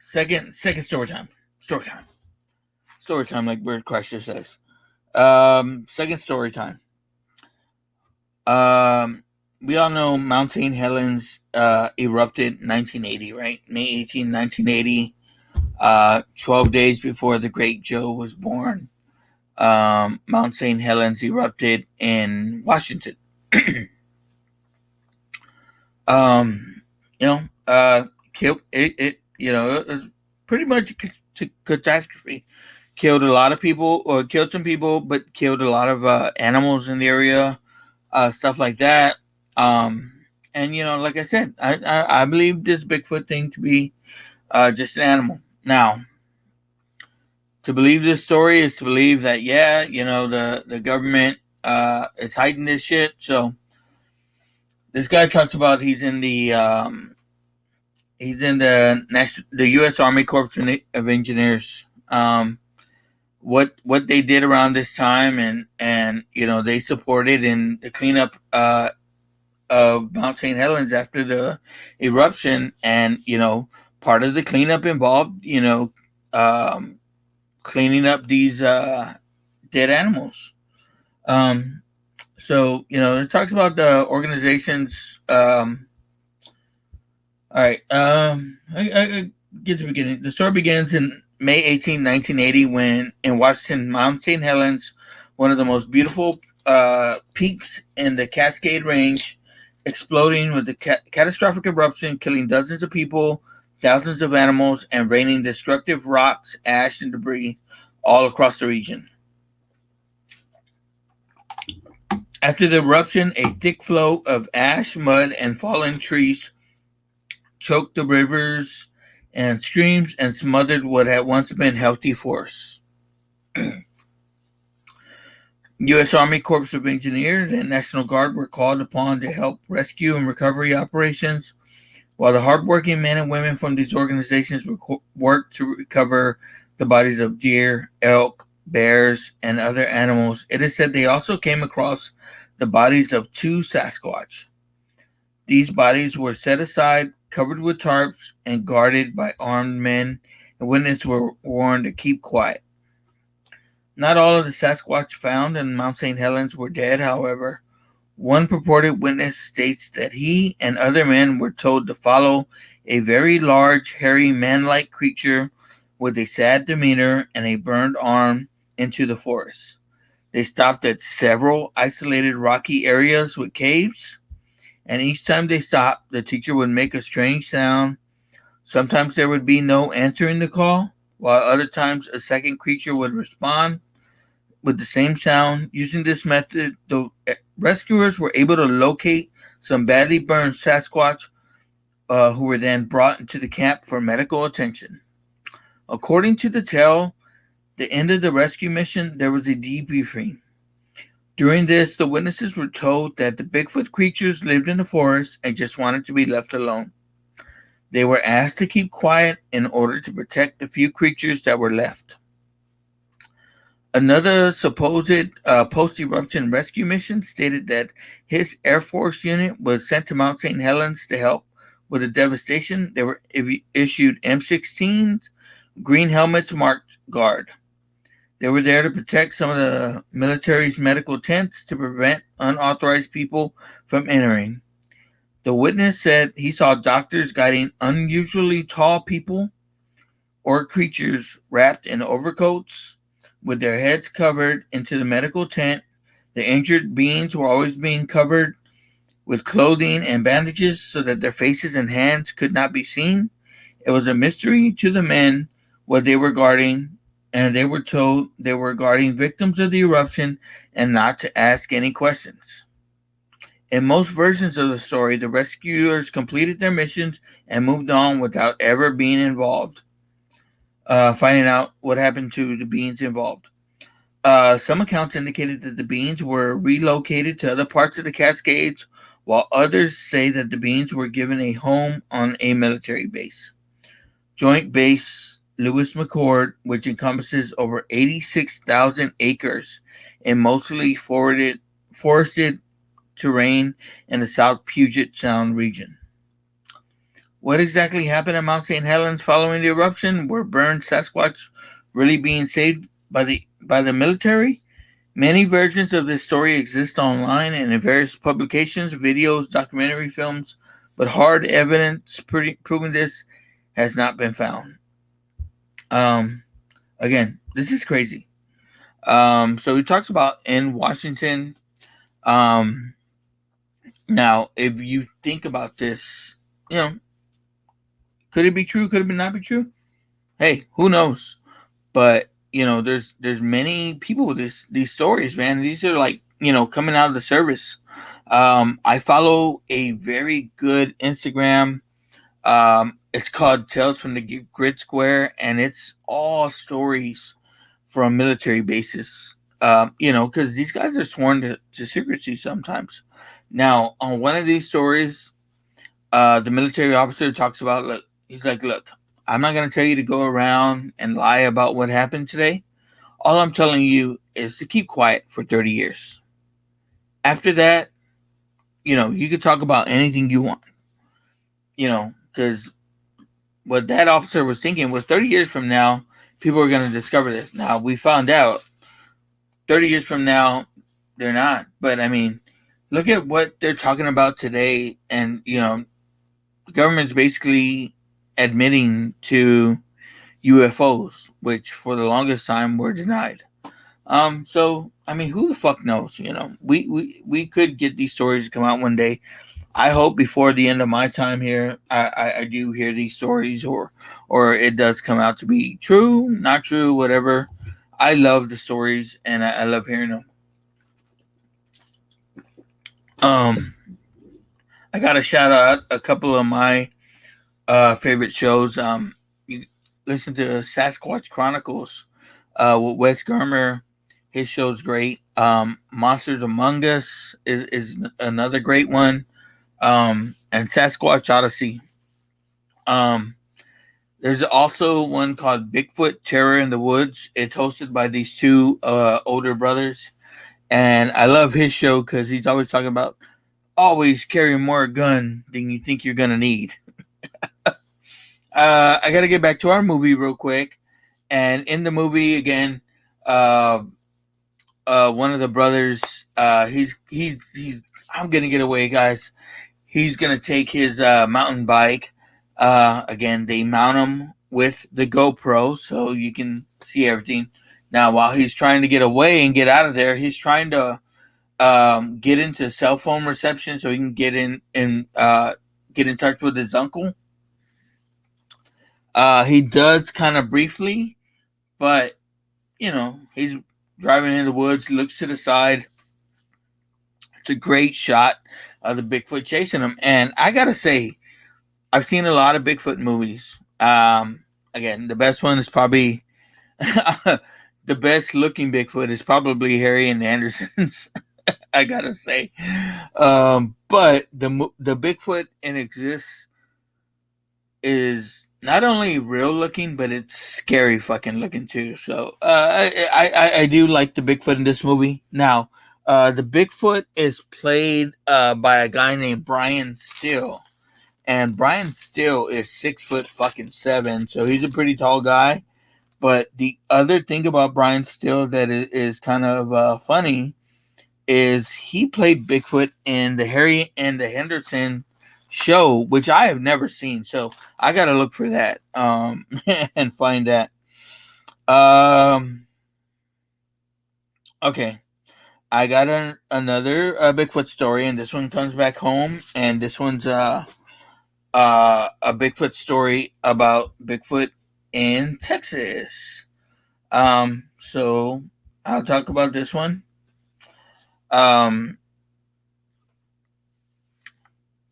Second story time. Story time, like Bird Crusher says. Second story time. We all know Mount St. Helens erupted in 1980, right? May 18, 1980. 12 days before the Great Joe was born. Mount St. Helens erupted in Washington. Killed it. It was pretty much a catastrophe. Killed a lot of people, or killed some people, but killed a lot of animals in the area, stuff like that. And like I said, I believe this Bigfoot thing to be just an animal. Now, to believe this story is to believe that, the government is hiding this shit. So this guy talks about he's in the He's in the U.S. Army Corps of Engineers. What they did around this time, and they supported in the cleanup of Mount St. Helens after the eruption, and part of the cleanup involved um, cleaning up these dead animals. Um, so it talks about the organizations. All right. I get to the beginning. The story begins in May 18, 1980, when in Washington, Mount St. Helens, one of the most beautiful peaks in the Cascade Range, exploding with a catastrophic eruption, killing dozens of people, thousands of animals, and raining destructive rocks, ash, and debris all across the region. After the eruption, a thick flow of ash, mud, and fallen trees choked the rivers and streams and smothered what had once been healthy forests. U.S. Army Corps of Engineers and National Guard were called upon to help rescue and recovery operations, while the hardworking men and women from these organizations worked to recover the bodies of deer, elk, bears, and other animals. It is said they also came across the bodies of 2 Sasquatch. These bodies were set aside, covered with tarps, and guarded by armed men, and witnesses were warned to keep quiet. Not all of the Sasquatch found in Mount St. Helens were dead, however. One purported witness states that he and other men were told to follow a very large, hairy, man-like creature with a sad demeanor and a burned arm into the forest. They stopped at several isolated rocky areas with caves, and each time they stopped, the teacher would make a strange sound. Sometimes there would be no answering the call, while other times a second creature would respond with the same sound. Using this method, the rescuers were able to locate some badly burned Sasquatch who were then brought into the camp for medical attention. According to the tale, the end of the rescue mission, there was a debriefing. During this, the witnesses were told that the Bigfoot creatures lived in the forest and just wanted to be left alone. They were asked to keep quiet in order to protect the few creatures that were left. Another supposed post-eruption rescue mission stated that his Air Force unit was sent to Mount St. Helens to help with the devastation. They were issued M16s, green helmets marked guard. They were there to protect some of the military's medical tents to prevent unauthorized people from entering. The witness said he saw doctors guiding unusually tall people or creatures wrapped in overcoats with their heads covered into the medical tent. The injured beings were always being covered with clothing and bandages so that their faces and hands could not be seen. It was a mystery to the men what they were guarding, and they were told they were guarding victims of the eruption and not to ask any questions. In most versions of the story, the rescuers completed their missions and moved on without ever being involved, finding out what happened to the beings involved. Some accounts indicated that the beings were relocated to other parts of the Cascades, while others say that the beings were given a home on a military base. Joint Base Lewis McChord, which encompasses over 86,000 acres in mostly forested terrain in the South Puget Sound region. What exactly happened at Mount St. Helens following the eruption? Were burned Sasquatch really being saved by the military? Many versions of this story exist online and in various publications, videos, documentary films, but hard evidence proving this has not been found. Again, this is crazy. So he talks about in Washington. Now, if you think about this, could it be true? Could it not be true? Hey, who knows? But there's many people with these stories, man. These are like coming out of the service. I follow a very good Instagram. It's called Tales from the Grid Square, and it's all stories from military bases. Because these guys are sworn to secrecy sometimes. Now, on one of these stories, the military officer talks about He's like, look, I'm not gonna tell you to go around and lie about what happened today. All I'm telling you is to keep quiet for 30 years. After that, you could talk about anything you want. Because what that officer was thinking was 30 years from now, people are going to discover this. Now, we found out 30 years from now, they're not. But I mean, look at what they're talking about today. And, the government's basically admitting to UFOs, which for the longest time were denied. So I mean, who the fuck knows? We could get these stories to come out one day. I hope before the end of my time here, I do hear these stories, or it does come out to be true, not true, whatever. I love the stories, and I love hearing them. Um, I got to shout out a couple of my favorite shows. You listen to Sasquatch Chronicles with Wes Germer. His show's great. Monsters Among Us is another great one. And Sasquatch Odyssey. Um, there's also one called Bigfoot Terror in the Woods. It's hosted by these two older brothers. And I love his show because he's always talking about always carrying more gun than you think you're going to need. I got to get back to our movie real quick. And in the movie, again, one of the brothers, he's I'm going to get away, guys. He's going to take his mountain bike. Again, they mount him with the GoPro so you can see everything. Now, while he's trying to get away and get out of there, he's trying to get into cell phone reception so he can get in touch with his uncle. He does kind of briefly, but he's driving in the woods, looks to the side. It's a great shot of the Bigfoot chasing him, and I gotta say, I've seen a lot of Bigfoot movies. Again, the best one is probably the best looking Bigfoot is probably Harry and the Andersons. I gotta say, but the Bigfoot in exists is not only real looking, but it's scary fucking looking too. So I do like the Bigfoot in this movie. Now, the Bigfoot is played by a guy named Brian Still. And Brian Still is 6 foot fucking 7, so he's a pretty tall guy. But the other thing about Brian Still that is kind of funny is he played Bigfoot in the Harry and the Henderson show, which I have never seen. So I gotta look for that and find that. Okay, I got another Bigfoot story, and this one comes back home, and this one's a Bigfoot story about Bigfoot in Texas. So I'll talk about this one. Um,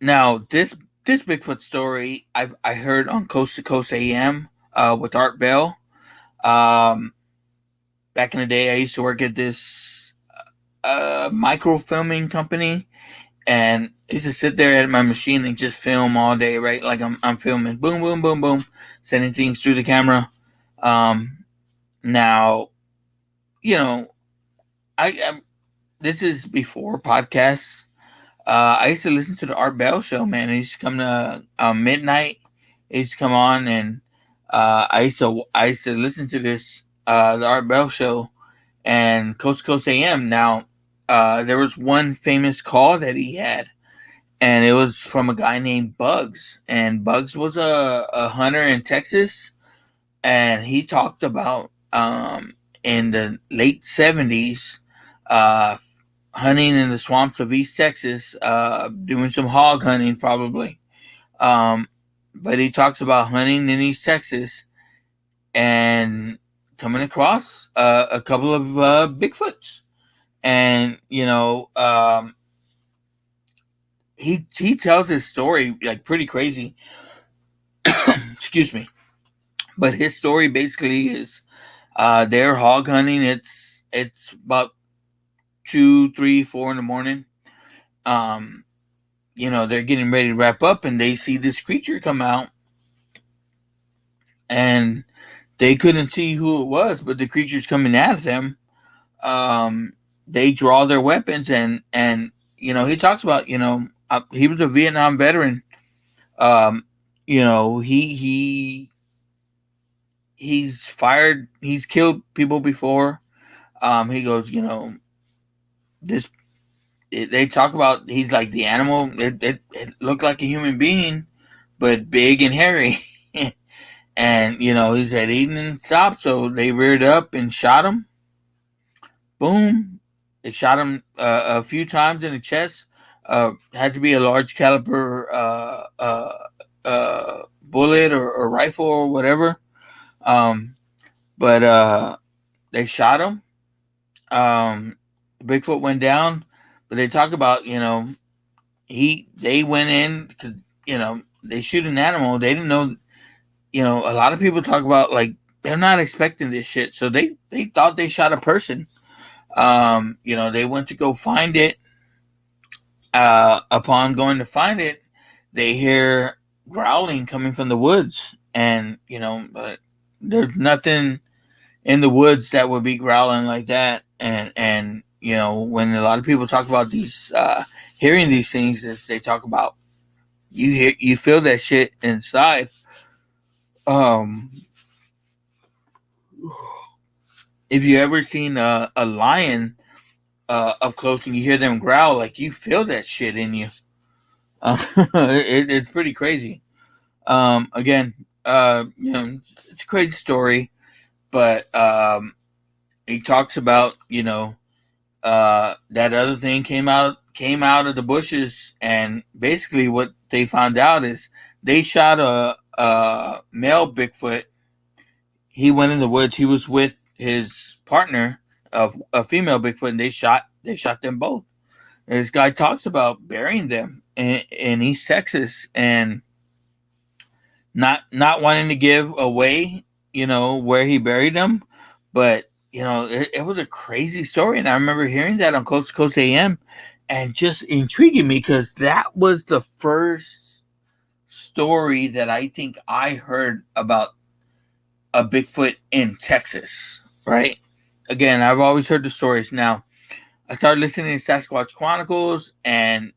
Now this Bigfoot story I heard on Coast to Coast AM with Art Bell. Um, Back in the day, I used to work at this microfilming company, and I used to sit there at my machine and just film all day, right? Like I'm filming, boom, boom, boom, boom, sending things through the camera. Now, you know, I this is before podcasts. I used to listen to the Art Bell show, man. He used to come to midnight. He used to come on, and I used to listen to this the Art Bell show and Coast to Coast AM. Now, there was one famous call that he had, and it was from a guy named Bugs. And Bugs was a hunter in Texas, and he talked about in the late 70s hunting in the swamps of East Texas, doing some hog hunting probably. Um, but he talks about hunting in East Texas and coming across a couple of Bigfoots. And, he tells his story like pretty crazy. Excuse me. But his story basically is they're hog hunting. It's about 2, 3, 4 in the morning. They're getting ready to wrap up, and they see this creature come out, and they couldn't see who it was, but the creatures coming at them, they draw their weapons, and he talks about, he was a Vietnam veteran. Um, he's killed people before. He goes, this. They talk about he's like the animal. It looked like a human being, but big and hairy. And he said he didn't stop, so they reared up and shot him. Boom! They shot him a few times in the chest. Had to be a large caliber bullet or rifle or whatever. Um, but they shot him. Bigfoot went down, but they talk about they went in because they shoot an animal. They didn't know. A lot of people talk about like they're not expecting this shit, so they thought they shot a person. They went to go find it. Upon going to find it, they hear growling coming from the woods, and there's nothing in the woods that would be growling like that. And when a lot of people talk about these hearing these things, as they talk about, you feel that shit inside. Um, if you ever seen a lion up close and you hear them growl, like you feel that shit in you. It's pretty crazy. Again, it's a crazy story, but he talks about that other thing came out of the bushes, and basically what they found out is they shot a male Bigfoot. He went in the woods. He was with his partner of a female Bigfoot, and they shot them both. And this guy talks about burying them in East Texas and not wanting to give away, where he buried them, but it was a crazy story, and I remember hearing that on Coast to Coast AM, and just intriguing me because that was the first story that I think I heard about a Bigfoot in Texas. Right? Again, I've always heard the stories. Now I started listening to Sasquatch Chronicles, and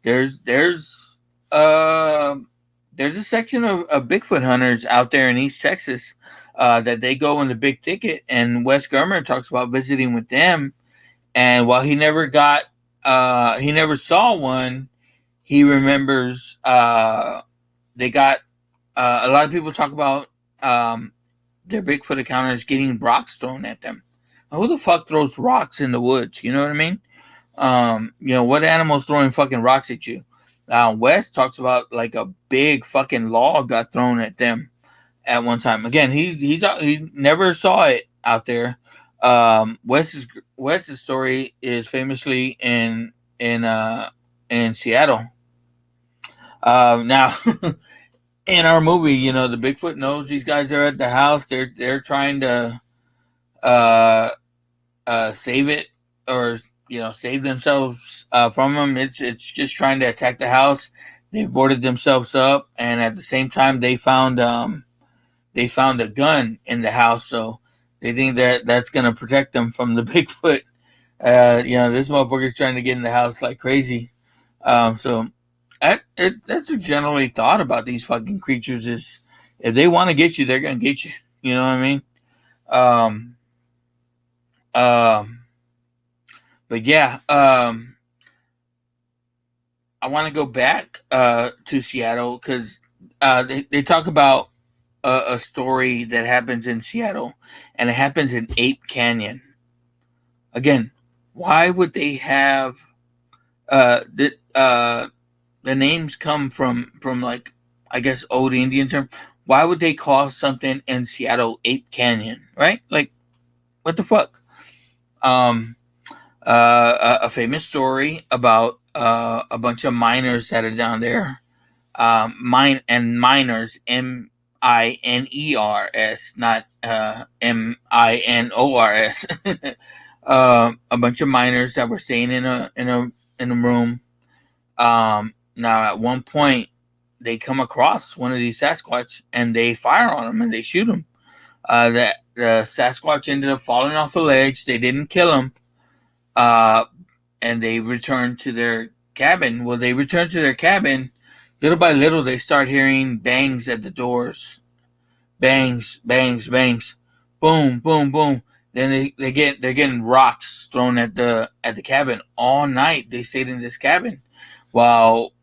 there's uh, there's a section of Bigfoot hunters out there in East Texas that they go in the big thicket, and Wes Germer talks about visiting with them. And while he never saw one, he remembers they got a lot of people talk about their Bigfoot encounters getting rocks thrown at them. Who the fuck throws rocks in the woods? You know what I mean? What animal's throwing fucking rocks at you? Wes talks about like a big fucking log got thrown at them at one time. Again, he never saw it out there. Wes's story is famously in Seattle. Now, in our movie, the Bigfoot knows these guys are at the house. They're trying to save it, or save themselves from them. It's just trying to attack the house. They boarded themselves up, and at the same time, they found a gun in the house, so they think that that's gonna protect them from the Bigfoot. This motherfucker's trying to get in the house like crazy. So that's what generally thought about these fucking creatures is if they want to get you, they're gonna get you. You know what I mean? Um, um, but yeah, I want to go back to Seattle because they talk about a story that happens in Seattle, and it happens in Ape Canyon. Again, why would they have the names come from like, I guess, old Indian term? Why would they call something in Seattle Ape Canyon? Right? Like, what the fuck? A famous story about a bunch of miners that are down there. Miners, Miners, not Minors. A bunch of miners that were staying in a room. Now, at one point, they come across one of these Sasquatch and they fire on them and they shoot them. That the Sasquatch ended up falling off a ledge. They didn't kill him, and they returned to their cabin. Well, they returned to their cabin. Little by little, they start hearing bangs at the doors. Bangs, bangs, bangs. Boom, boom, boom. Then they're getting rocks thrown at the cabin all night. They stayed in this cabin while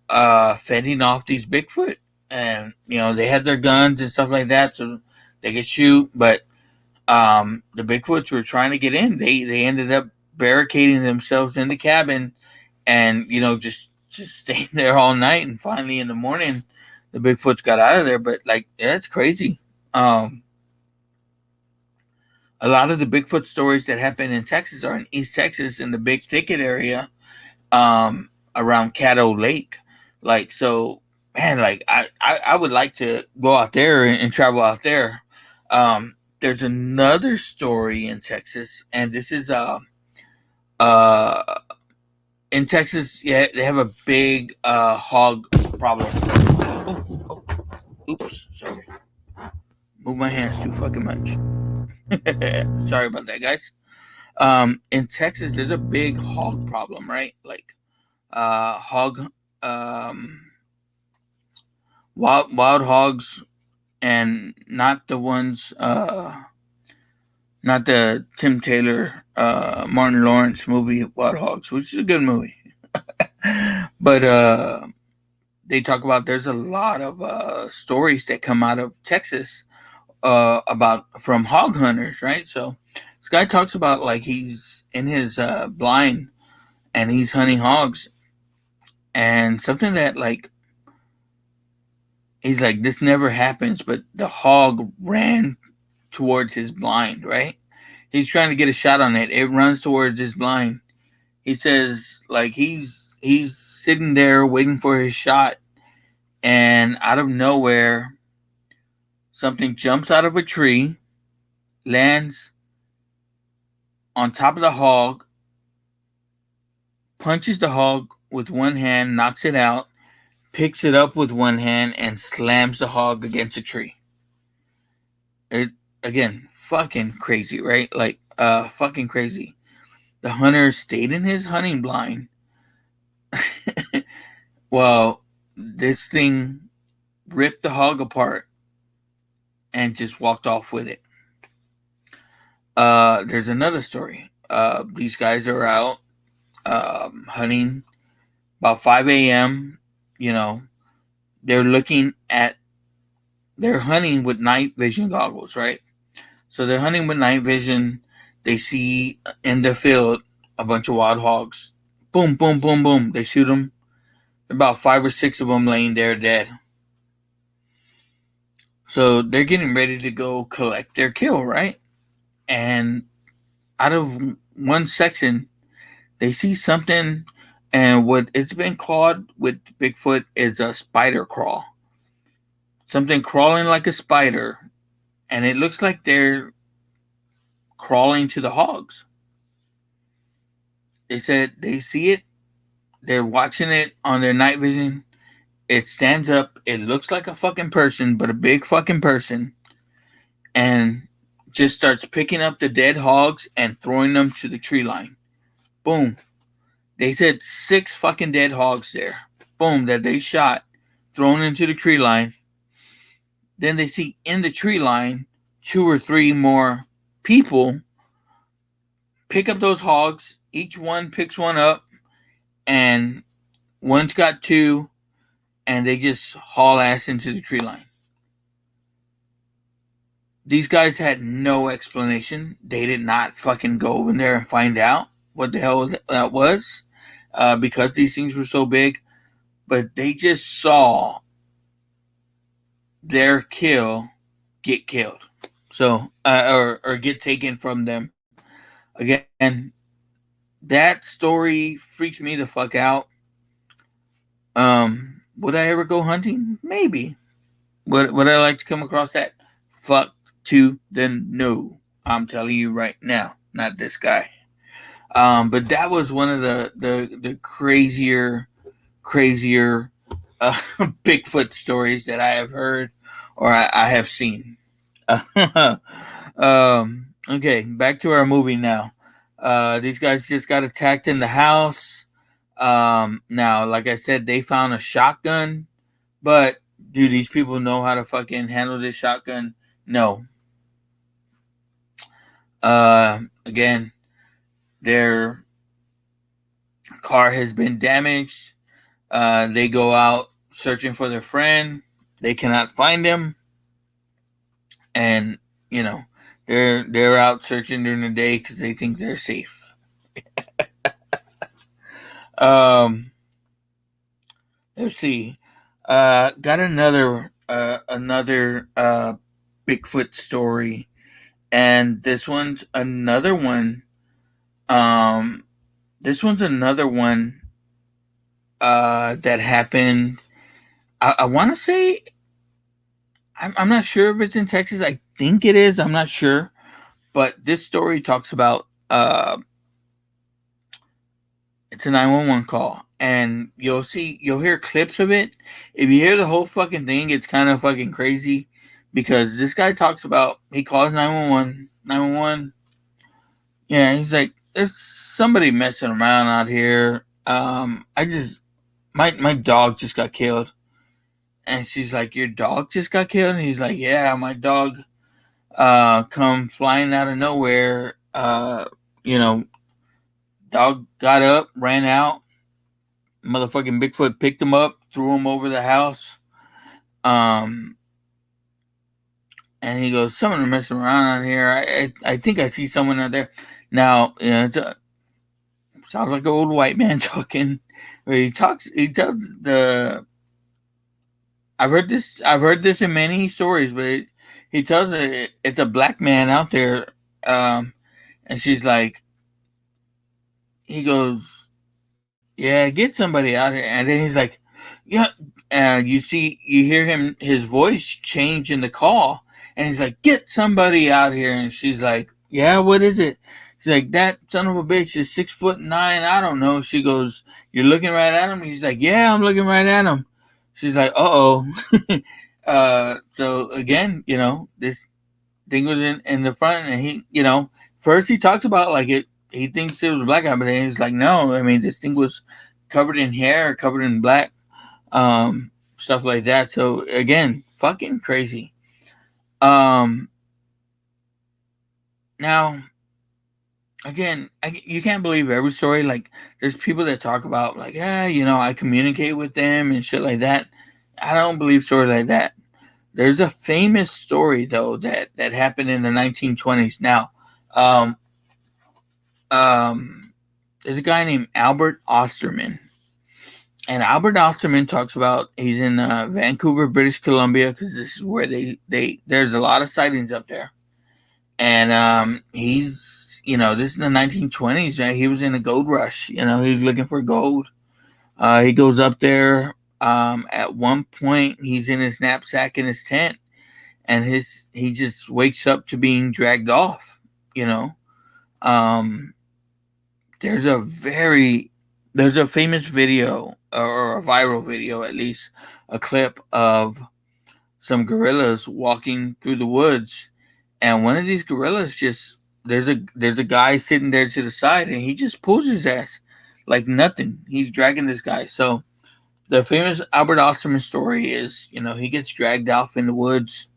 fending off these Bigfoot, and they had their guns and stuff like that, so they could shoot. But the Bigfoots were trying to get in. They ended up barricading themselves in the cabin, and just staying there all night. And finally, in the morning, the Bigfoots got out of there. But that's crazy. A lot of the Bigfoot stories that happen in Texas are in East Texas in the Big Thicket area, around Caddo Lake. So, man, I would like to go out there and travel out there. There's another story in Texas, and this is in Texas. Yeah, they have a big hog problem. Oh, oops, sorry. Move my hands too fucking much. Sorry about that, guys. In Texas, there's a big hog problem, right? Hog, wild hogs, and not the ones, not the Tim Taylor, Martin Lawrence movie Wild Hogs, which is a good movie. But they talk about there's a lot of stories that come out of Texas about from hog hunters, right? So this guy talks about he's in his blind and he's hunting hogs, and something that he's like, this never happens, but the hog ran towards his blind, right? He's trying to get a shot on it. It runs towards his blind. He says he's sitting there waiting for his shot, and out of nowhere, something jumps out of a tree, lands on top of the hog, punches the hog with one hand, knocks it out, picks it up with one hand, and slams the hog against a tree. It, again, fucking crazy, right? Fucking crazy. The hunter stayed in his hunting blind. Well, this thing ripped the hog apart and just walked off with it. There's another story. These guys are out hunting about 5 a.m. They're hunting with night vision goggles, right? So they're hunting with night vision. They see in the field a bunch of wild hogs. Boom, boom, boom, boom. They shoot them. About 5 or 6 of them laying there dead. So they're getting ready to go collect their kill, right? And out of one section, they see something, and what it's been called with Bigfoot is a spider crawl. Something crawling like a spider, and it looks like they're crawling to the hogs. They said they see it. They're watching it on their night vision. It stands up. It looks like a fucking person, but a big fucking person. And just starts picking up the dead hogs and throwing them to the tree line. Boom. They said 6 fucking dead hogs there. Boom, that they shot, thrown into the tree line. Then they see in the tree line 2 or 3 more people pick up those hogs. Each one picks one up, and one's got 2, and they just haul ass into the tree line. These guys had no explanation. They did not fucking go over there and find out what the hell that was, because these things were so big. But they just saw their kill get killed. So, or get taken from them. Again, that story freaked me the fuck out. Would I ever go hunting? Maybe. Would I like to come across that? Fuck to the no. I'm telling you right now, not this guy. But that was one of the crazier Bigfoot stories that I have heard or I have seen. Okay, back to our movie now. These guys just got attacked in the house. Now, like I said, they found a shotgun, but do these people know how to fucking handle this shotgun? No. Again, their car has been damaged. They go out searching for their friend. They cannot find him, and you know they're out searching during the day because they think they're safe. Um, let's see. Got another Bigfoot story, and Um, this one's another one that happened. I want to say I'm not sure if it's in Texas. I think it is. I'm not sure, but this story talks about it's a 911 call, and you'll hear clips of it. If you hear the whole fucking thing, it's kind of fucking crazy because this guy talks about he calls 911, 911. Yeah, he's like, there's somebody messing around out here. I just my dog just got killed, and she's like, your dog just got killed, and he's like, yeah, my dog come flying out of nowhere. You know, dog got up, ran out. Motherfucking Bigfoot picked him up, threw him over the house. Um, and he goes, someone are messing around out here. I think I see someone out there. Now, you know, sounds like an old white man talking. He tells the. I've heard this in many stories, but he tells it's a black man out there. And she's like, he goes, yeah, get somebody out here. And then he's like, yeah. You hear his voice change in the call, and he's like, get somebody out here. And she's like, yeah, what is it? She's like, that son of a bitch is 6'9". I don't know. She goes, you're looking right at him. He's like, yeah, I'm looking right at him. She's like, uh-oh. So again, this thing was in the front, and first he talks about like he thinks it was a black guy, but then he's like, no, I mean, this thing was covered in hair, covered in black, stuff like that. So again, fucking crazy. Now, again, you can't believe every story. Like, there's people that talk about like, I communicate with them and shit like that. I don't believe stories like that. There's a famous story though that happened in the 1920s. Now, um, there's a guy named Albert Osterman, and Albert Osterman talks about he's in Vancouver, British Columbia, because this is where there's a lot of sightings up there, and he's this is the 1920s. Right? He was in a gold rush. He was looking for gold. He goes up there. At one point, he's in his knapsack in his tent, and he just wakes up to being dragged off. Um, there's a famous video, or a viral video at least, a clip of some gorillas walking through the woods, and one of these gorillas just there's a guy sitting there to the side, and he just pulls his ass like nothing. He's dragging this guy. So the famous Albert Osterman story is, he gets dragged off in the woods,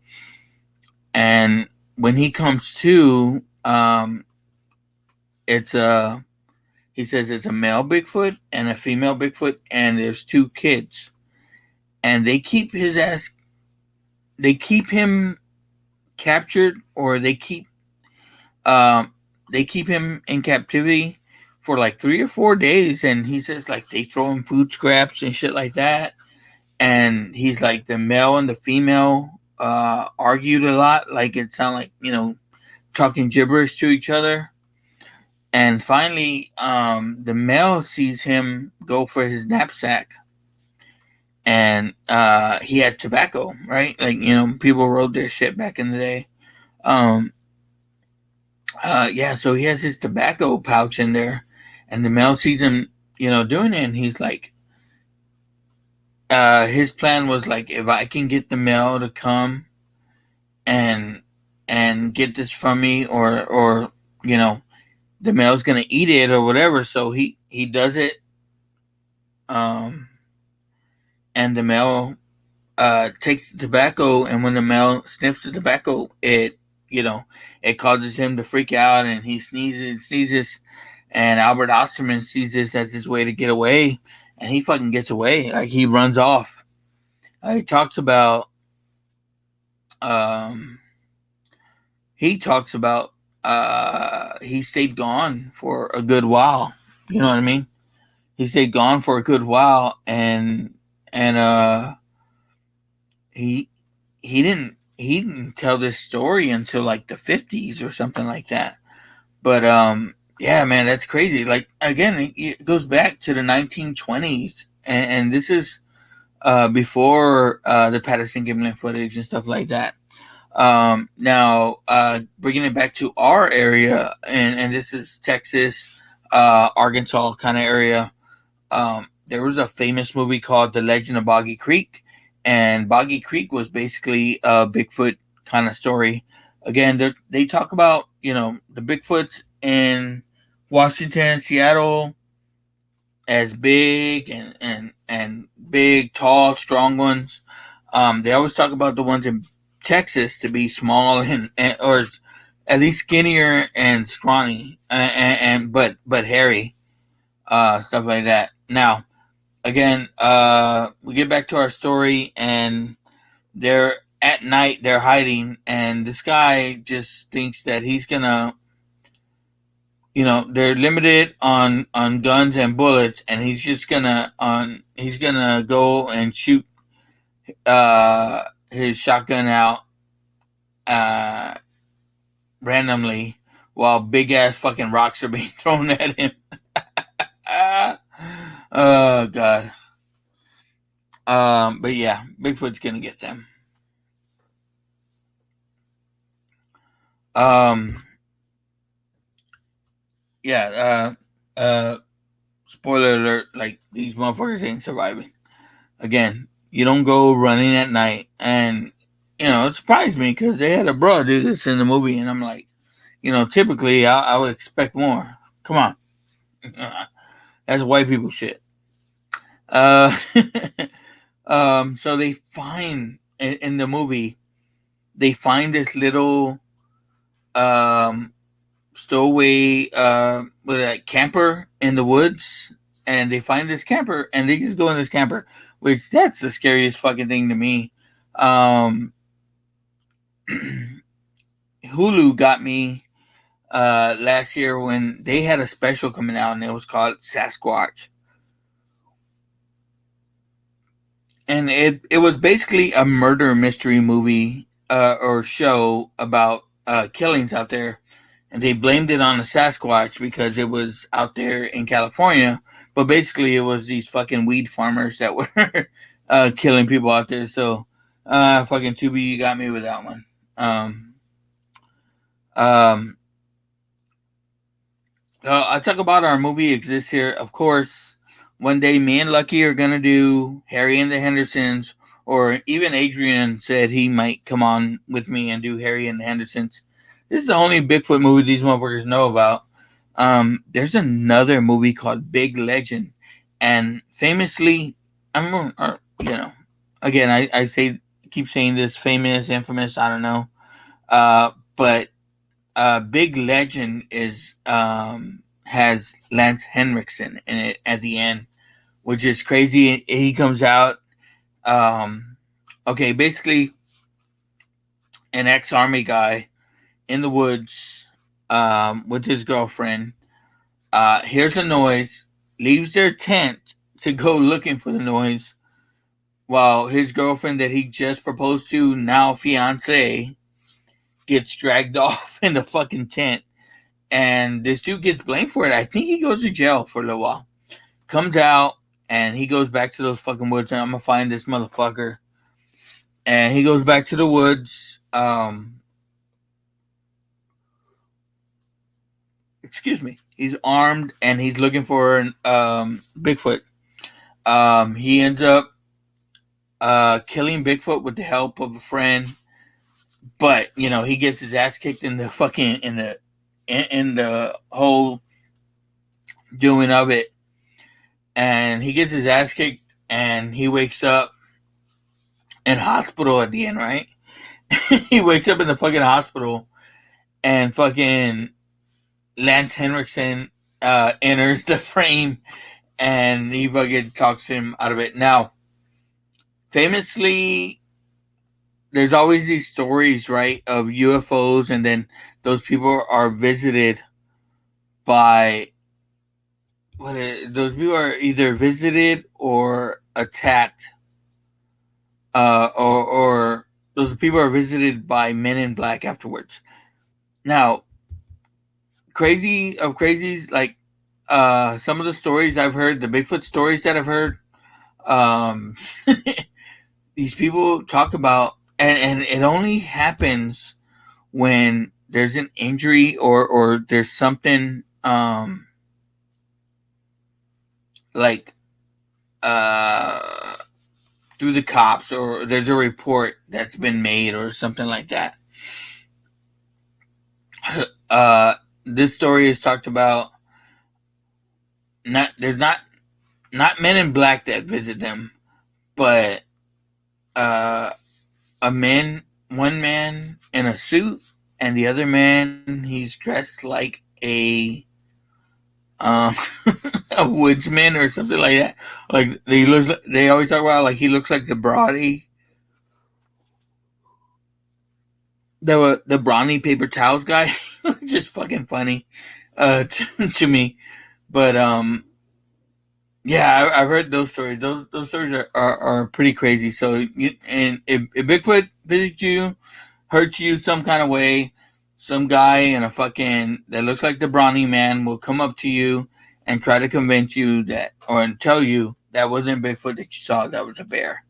and when he comes to, he says it's a male Bigfoot and a female Bigfoot, and there's two kids, and they keep him captured, or they keep him in captivity for like 3 or 4 days, and he says like they throw him food scraps and shit like that, and he's like the male and the female argued a lot, like it sounded like talking gibberish to each other. And finally, the male sees him go for his knapsack, and he had tobacco, right? Like people rolled their shit back in the day. Yeah, so he has his tobacco pouch in there, and the male sees him, doing it, and he's like, his plan was like, if I can get the male to come and get this from me, or you know, the male's gonna eat it or whatever. So he does it, um, and the male takes the tobacco, and when the male sniffs the tobacco, it causes him to freak out, and he sneezes, and Albert Osterman sees this as his way to get away, and he fucking gets away, like he runs off. He talks about, um, he talks about, he stayed gone for a good while. You know what I mean? He stayed gone for a good while, and he he didn't tell this story until like the 50s or something like that. But yeah, man, that's crazy. Like again, it goes back to the 1920s, and this is before the Patterson Gimlin footage and stuff like that. Now, bringing it back to our area, and this is Texas, Arkansas kind of area. There was a famous movie called The Legend of Boggy Creek, and Boggy Creek was basically a Bigfoot kind of story. Again, they talk about, the Bigfoots in Washington, Seattle, as big and big, tall, strong ones. They always talk about the ones in Texas to be small and or at least skinnier and scrawny, and but hairy, stuff like that. Now, again, we get back to our story, and they're at night, they're hiding, and this guy just thinks that he's gonna, they're limited on guns and bullets, and he's gonna go and shoot his shotgun out uh randomly while big ass fucking rocks are being thrown at him. Oh god. But yeah, Bigfoot's gonna get them. Um, yeah. Spoiler alert: like these motherfuckers ain't surviving. Again, you don't go running at night, and it surprised me because they had a bro do this in the movie, and I'm like, typically I would expect more. Come on, that's white people shit. Uh, so they find in the movie, they find this little um stowaway with a camper in the woods, and they find this camper, and they just go in this camper, which that's the scariest fucking thing to me. um Hulu got me last year when they had a special coming out, and it was called Sasquatch, and it was basically a murder mystery movie, or show about killings out there, and they blamed it on the Sasquatch because it was out there in California. But basically, it was these fucking weed farmers that were killing people out there. So, fucking Tubi, you got me with that one. Um, um, I talk about our movie exists here. Of course, one day me and Lucky are gonna do Harry and the Hendersons, or even Adrian said he might come on with me and do Harry and the Hendersons. This is the only Bigfoot movie these motherfuckers know about. There's another movie called Big Legend, and famously, again, I say, keep saying this, famous, infamous, I don't know, but Big Legend has Lance Henriksen in it at the end, which is crazy. He comes out. Um, okay, basically, an ex-army guy in the woods, with his girlfriend. Hears a noise, leaves their tent to go looking for the noise, while his girlfriend that he just proposed to, now fiance, gets dragged off in the fucking tent. And this dude gets blamed for it. I think he goes to jail for a little while. Comes out, and he goes back to those fucking woods, and I'm gonna find this motherfucker. And he goes back to the woods. Excuse me. He's armed, and he's looking for Bigfoot. He ends up killing Bigfoot with the help of a friend, but he gets his ass kicked in the fucking in the whole doing of it, and he gets his ass kicked, and he wakes up in hospital at the end, right? He wakes up in the fucking hospital, and fucking Lance Henriksen enters the frame, and he fucking talks him out of it. Now, famously, there's always these stories, right, of UFOs, and then those people are visited by those people are either visited or attacked, or those people are visited by men in black afterwards. Now, crazy of crazies, like some of the stories I've heard, the Bigfoot stories that I've heard, um, these people talk about, and it only happens when there's an injury or there's something like uh through the cops, or there's a report that's been made or something like that. uh this story is talked about. Not men in black that visit them, but uh one man in a suit, and the other man, he's dressed like um a woodsman or something like that. Like they always talk about, like, he looks like the brawny paper towels guy. Just fucking funny to me. But yeah, I've heard those stories. Those stories are pretty crazy. So and if Bigfoot visits you, hurts you some kind of way, some guy in a fucking that looks like the brawny man will come up to you and try to convince you that, or tell you that wasn't Bigfoot that you saw, that was a bear.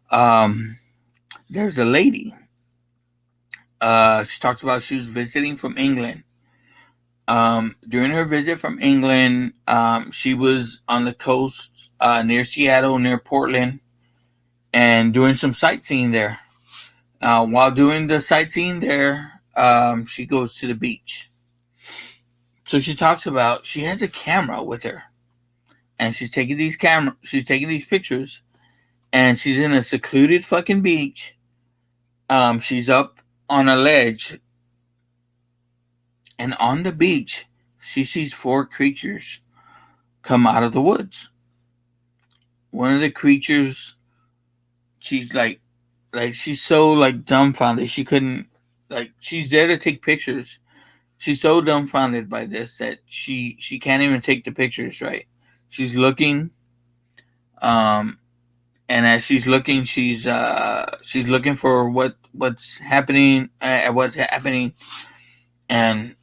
Um, there's a lady. She talks about she was visiting from England. During her visit from England, she was on the coast near Seattle, near Portland, and doing some sightseeing there. While doing the sightseeing there, she goes to the beach. So she talks about she has a camera with her, and she's taking these pictures, and she's in a secluded fucking beach. She's up on a ledge, and on the beach, she sees four creatures come out of the woods. One of the creatures, she's like she's so like dumbfounded. She couldn't, like, she's there to take pictures. She's so dumbfounded by this that she can't even take the pictures, right? She's looking, um, and as she's looking for what's happening, and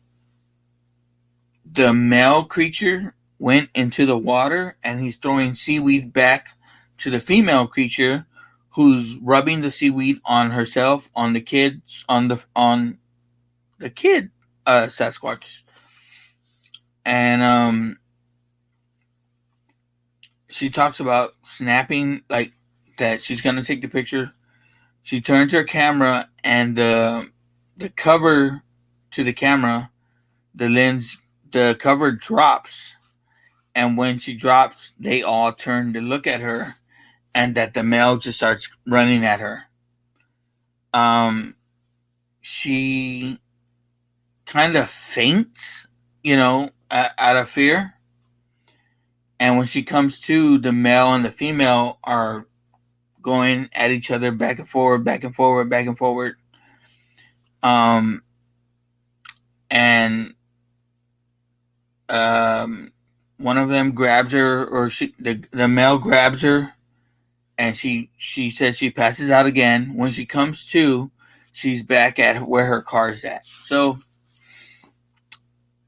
the male creature went into the water, and he's throwing seaweed back to the female creature, who's rubbing the seaweed on herself, on the kids, on the kid Sasquatch. And she talks about snapping, like, that she's gonna take the picture. She turns her camera, and the cover to the camera, the lens, the cover drops, and when she drops, they all turn to look at her, and that the male just starts running at her. She kind of faints, out of fear. And when she comes to, the male and the female are going at each other, back and forward, back and forward, back and forward. Um, and one of them grabs her, or the male grabs her, and she says she passes out again. When she comes to, she's back at where her car's at. So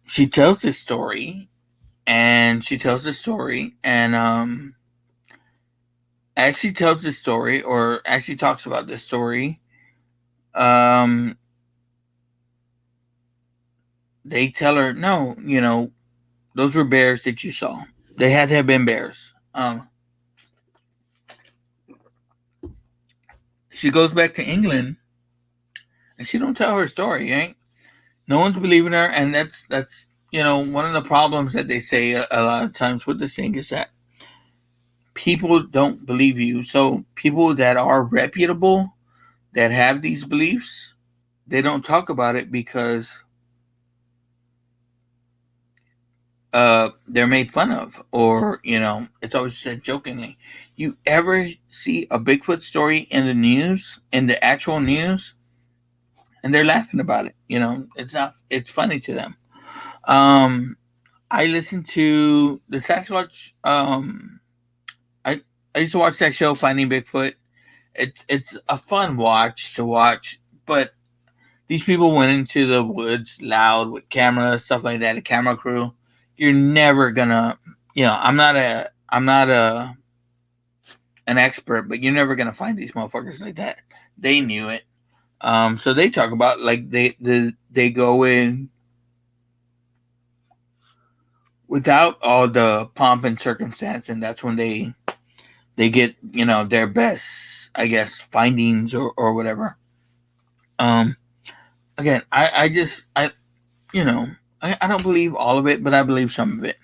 she tells this story, and as she tells this story, or as she talks about this story, um, they tell her, no, those were bears that you saw. They had to have been bears. She goes back to England, and she don't tell her story. Ain't no one's believing her, and that's one of the problems that they say a lot of times with this thing is that people don't believe you. So people that are reputable that have these beliefs, they don't talk about it because they're made fun of, or it's always said jokingly. You ever see a Bigfoot story in the news, in the actual news, and they're laughing about it? It's not. It's funny to them. Um, I listen to the Sasquatch. I I used to watch that show, Finding Bigfoot. It's a fun watch to watch, but these people went into the woods loud with cameras, stuff like that, a camera crew. You're never gonna, I'm not an expert, but you're never gonna find these motherfuckers like that. They knew it. So they talk about like they go in without all the pomp and circumstance, and that's when they get their best, I guess, findings or whatever. Um, Again, I just I don't believe all of it, but I believe some of it.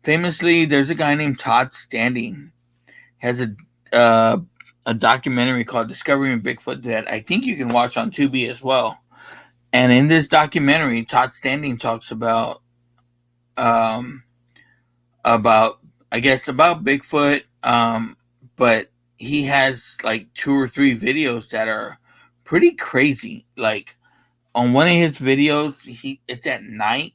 Famously, there's a guy named Todd Standing has uh, a documentary called Discovering Bigfoot that I think you can watch on Tubi as well. And in this documentary, Todd Standing talks um, about I guess about Bigfoot, but he has like two or three videos that are pretty crazy. Like on one of his videos, it's at night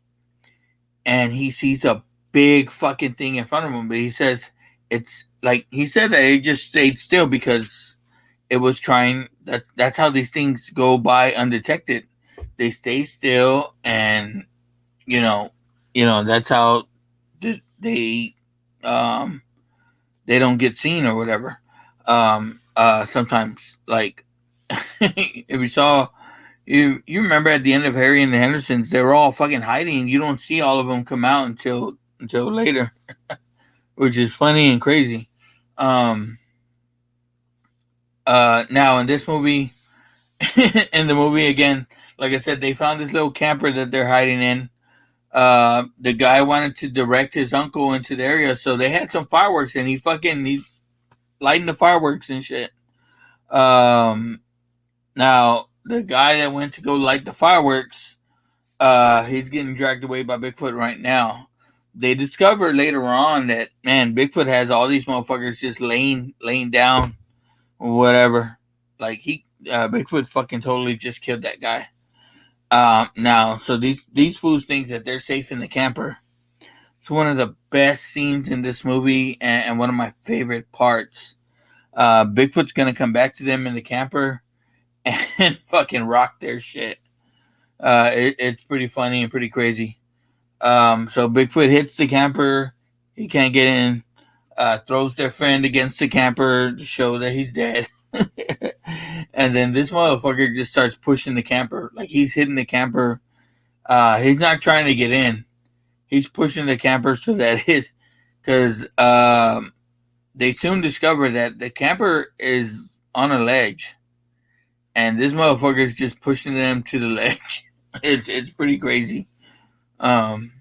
and he sees a big fucking thing in front of him, but he says it's like he said that it just stayed still because it was trying. That's how these things go by undetected. They stay still, and you know, that's how they um they don't get seen or whatever. Sometimes like if you saw you remember at the end of Harry and the Hendersons, they were all fucking hiding. You don't see all of them come out until later, which is funny and crazy. Um, Now in this movie, in the movie again, like I said, they found this little camper that they're hiding in. The guy wanted to direct his uncle into the area, so they had some fireworks, and he's lighting the fireworks and shit. Um, Now the guy that went to go light the fireworks, he's getting dragged away by Bigfoot right now. They discover later on that man, Bigfoot has all these motherfuckers just laying down or whatever. Like Bigfoot fucking totally just killed that guy. Now, so these fools think that they're safe in the camper. It's one of the best scenes in this movie and one of my favorite parts. Bigfoot's gonna come back to them in the camper and fucking rock their shit. It's pretty funny and pretty crazy. So Bigfoot hits the camper. He can't get in. Throws their friend against the camper to show that he's dead. And then this motherfucker just starts pushing the camper. Like he's hitting the camper. He's not trying to get in. He's pushing the camper so that because they soon discover that the camper is on a ledge. And this motherfucker is just pushing them to the ledge. It's pretty crazy. Um,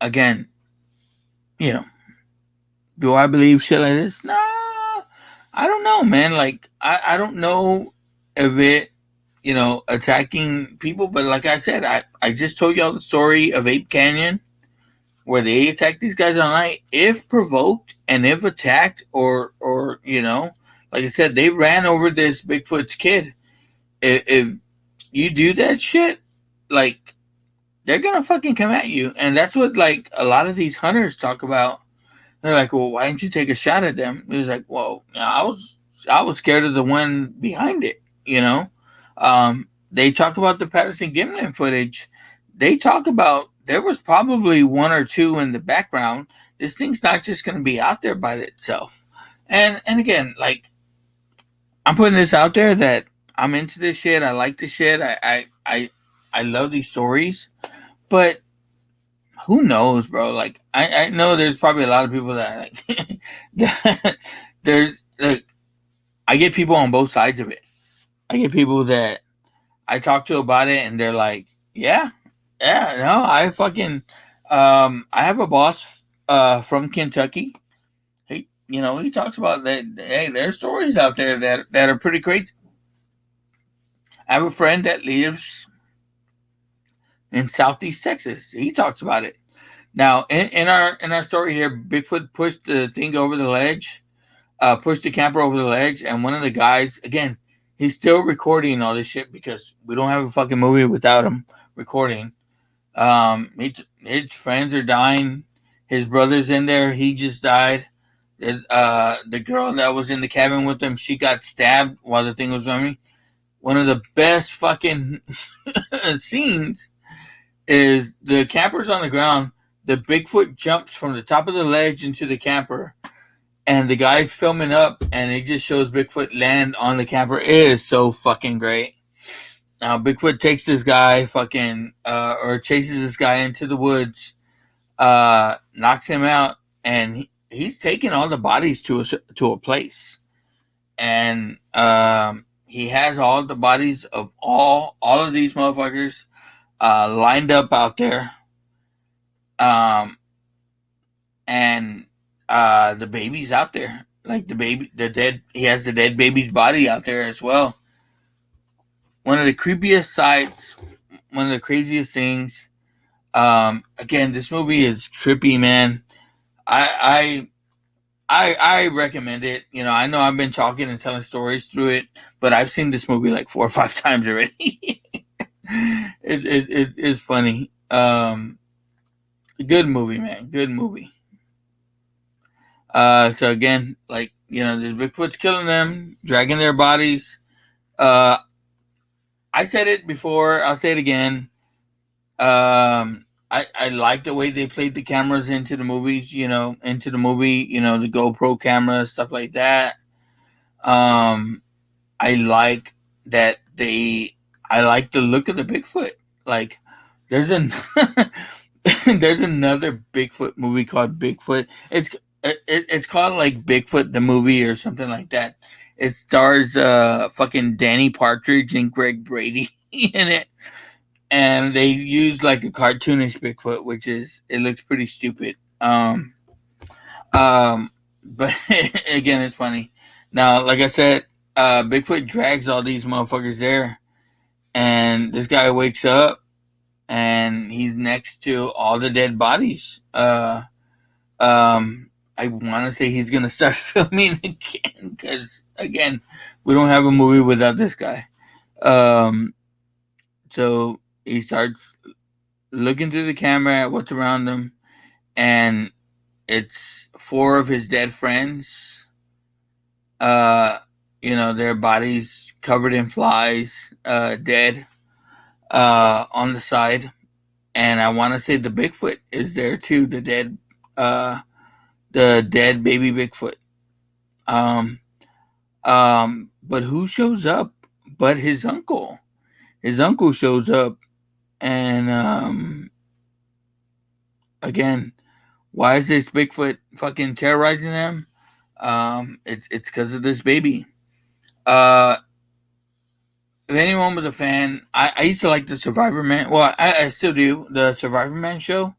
Again, you know, do I believe shit like this? No, I don't know, man. Like, I don't know if it, attacking people, but like I said, I just told y'all the story of Ape Canyon where they attacked these guys all night. If provoked and if attacked, or like I said, they ran over this Bigfoot's kid. If you do that shit, like they're gonna fucking come at you, and that's what like a lot of these hunters talk about. They're like, well, why didn't you take a shot at them? He was like, well, I was scared of the one behind it. They talk about the Patterson Gimlin footage. They talk about there was probably one or two in the background. This thing's not just gonna be out there by itself. And again, like I'm putting this out there that I'm into this shit. I like this shit. I love these stories, but who knows, bro? Like I know there's probably a lot of people that are like there's like I get people on both sides of it. I get people that I talk to about it, and they're like, "Yeah, yeah, no, I fucking, I have a boss, from Kentucky. He talks about that. Hey, there's stories out there that are pretty crazy. I have a friend that lives in Southeast Texas. He talks about it. Now, in our story here, Bigfoot pushed the thing over the ledge, pushed the camper over the ledge, and one of the guys, again, he's still recording all this shit because we don't have a fucking movie without him recording. His friends are dying. His brother's in there. He just died. The girl that was in the cabin with him, she got stabbed while the thing was running. One of the best fucking scenes is the camper's on the ground. The Bigfoot jumps from the top of the ledge into the camper, and the guy's filming up, and it just shows Bigfoot land on the camper. It is so fucking great. Now Bigfoot takes this guy fucking or chases this guy into the woods, knocks him out, and he's taking all the bodies to a place, and he has all the bodies of all of these motherfuckers lined up out there, um, and the baby's out there, like he has the dead baby's body out there as well. One of the creepiest sights, one of the craziest things. Again, this movie is trippy, man. I recommend it. I know I've been talking and telling stories through it, but I've seen this movie like 4 or 5 times already. It's funny. Good movie, man. Good movie. So again, like the Bigfoot's killing them, dragging their bodies. Uh, I said it before. I'll say it again. I like the way they played the cameras into the movies. Into the movie. The GoPro cameras, stuff like that. Um, I like that they. I like the look of the Bigfoot. Like, there's an there's another Bigfoot movie called Bigfoot. It's called like Bigfoot the movie or something like that. It stars fucking Danny Partridge and Greg Brady in it, and they use like a cartoonish Bigfoot, which it looks pretty stupid. But again, it's funny. Now, like I said, Bigfoot drags all these motherfuckers there, and this guy wakes up, and he's next to all the dead bodies. I want to say he's gonna start filming again because again, we don't have a movie without this guy. Um, so he starts looking through the camera at what's around him, and it's 4 of his dead friends. Their bodies covered in flies, dead, on the side. And I want to say the Bigfoot is there too. The dead baby Bigfoot. Um, but who shows up? But his uncle. His uncle shows up, and again, why is this Bigfoot fucking terrorizing them? It's because of this baby. Uh, if anyone was a fan, I used to like the Survivor Man. Well, I still do the Survivor Man show.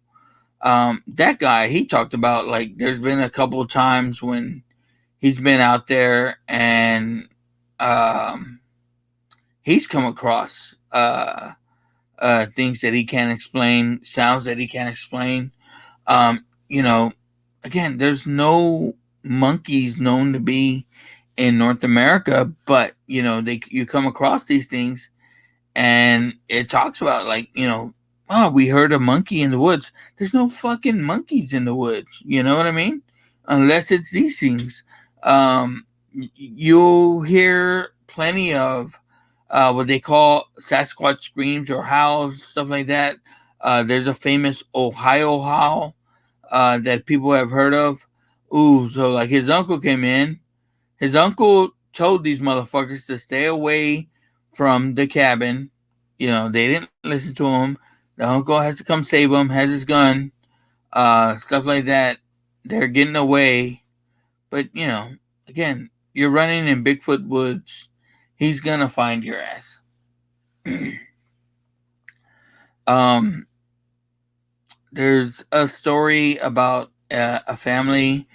That guy, he talked about like there's been a couple of times when he's been out there and um, he's come across things that he can't explain, sounds that he can't explain. Um, you know, again, there's no monkeys known to be in North America, but you come across these things, and it talks about like oh, we heard a monkey in the woods. There's no fucking monkeys in the woods. You know what I mean? Unless it's these things. You'll hear plenty of what they call Sasquatch screams or howls, stuff like that. There's a famous Ohio howl that people have heard of. Ooh, so like his uncle came in. His uncle told these motherfuckers to stay away from the cabin. They didn't listen to him. The uncle has to come save him, has his gun, stuff like that. They're getting away, but again, you're running in Bigfoot woods, he's gonna find your ass. um, there's a story about a family,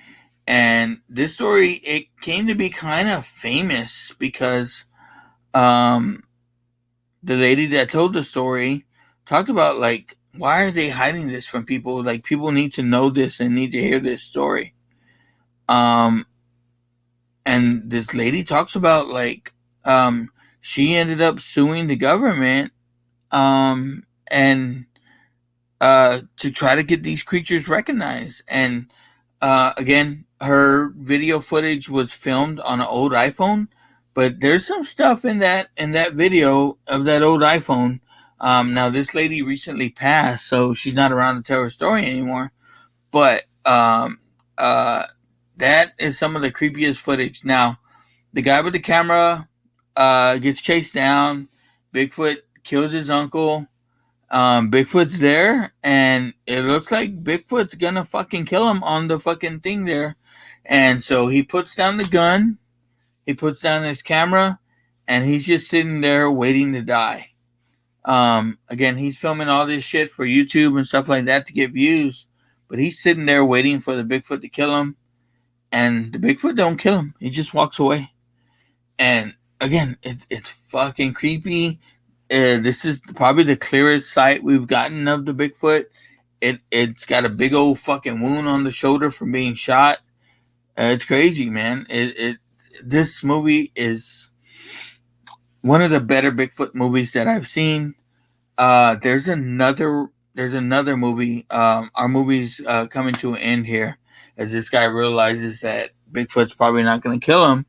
and this story it came to be kind of famous because um, the lady that told the story talked about like why are they hiding this from people? Like people need to know this and need to hear this story. Um, and this lady talks about like she ended up suing the government and to try to get these creatures recognized. And again, her video footage was filmed on an old iPhone, but there's some stuff in that video of that old iPhone. Now this lady recently passed, so she's not around to tell her story anymore. But uh, that is some of the creepiest footage. Now the guy with the camera gets chased down. Bigfoot kills his uncle. Bigfoot's there, and it looks like Bigfoot's gonna fucking kill him on the fucking thing there. And so he puts down the gun, he puts down his camera, and he's just sitting there waiting to die. Again, he's filming all this shit for YouTube and stuff like that to get views, but he's sitting there waiting for the Bigfoot to kill him, and the Bigfoot don't kill him. He just walks away. And again, it's fucking creepy. This is probably the clearest sight we've gotten of the Bigfoot. It's got a big old fucking wound on the shoulder from being shot. It's crazy, man. This movie is one of the better Bigfoot movies that I've seen. There's another movie. Our movie's coming to an end here, as this guy realizes that Bigfoot's probably not going to kill him,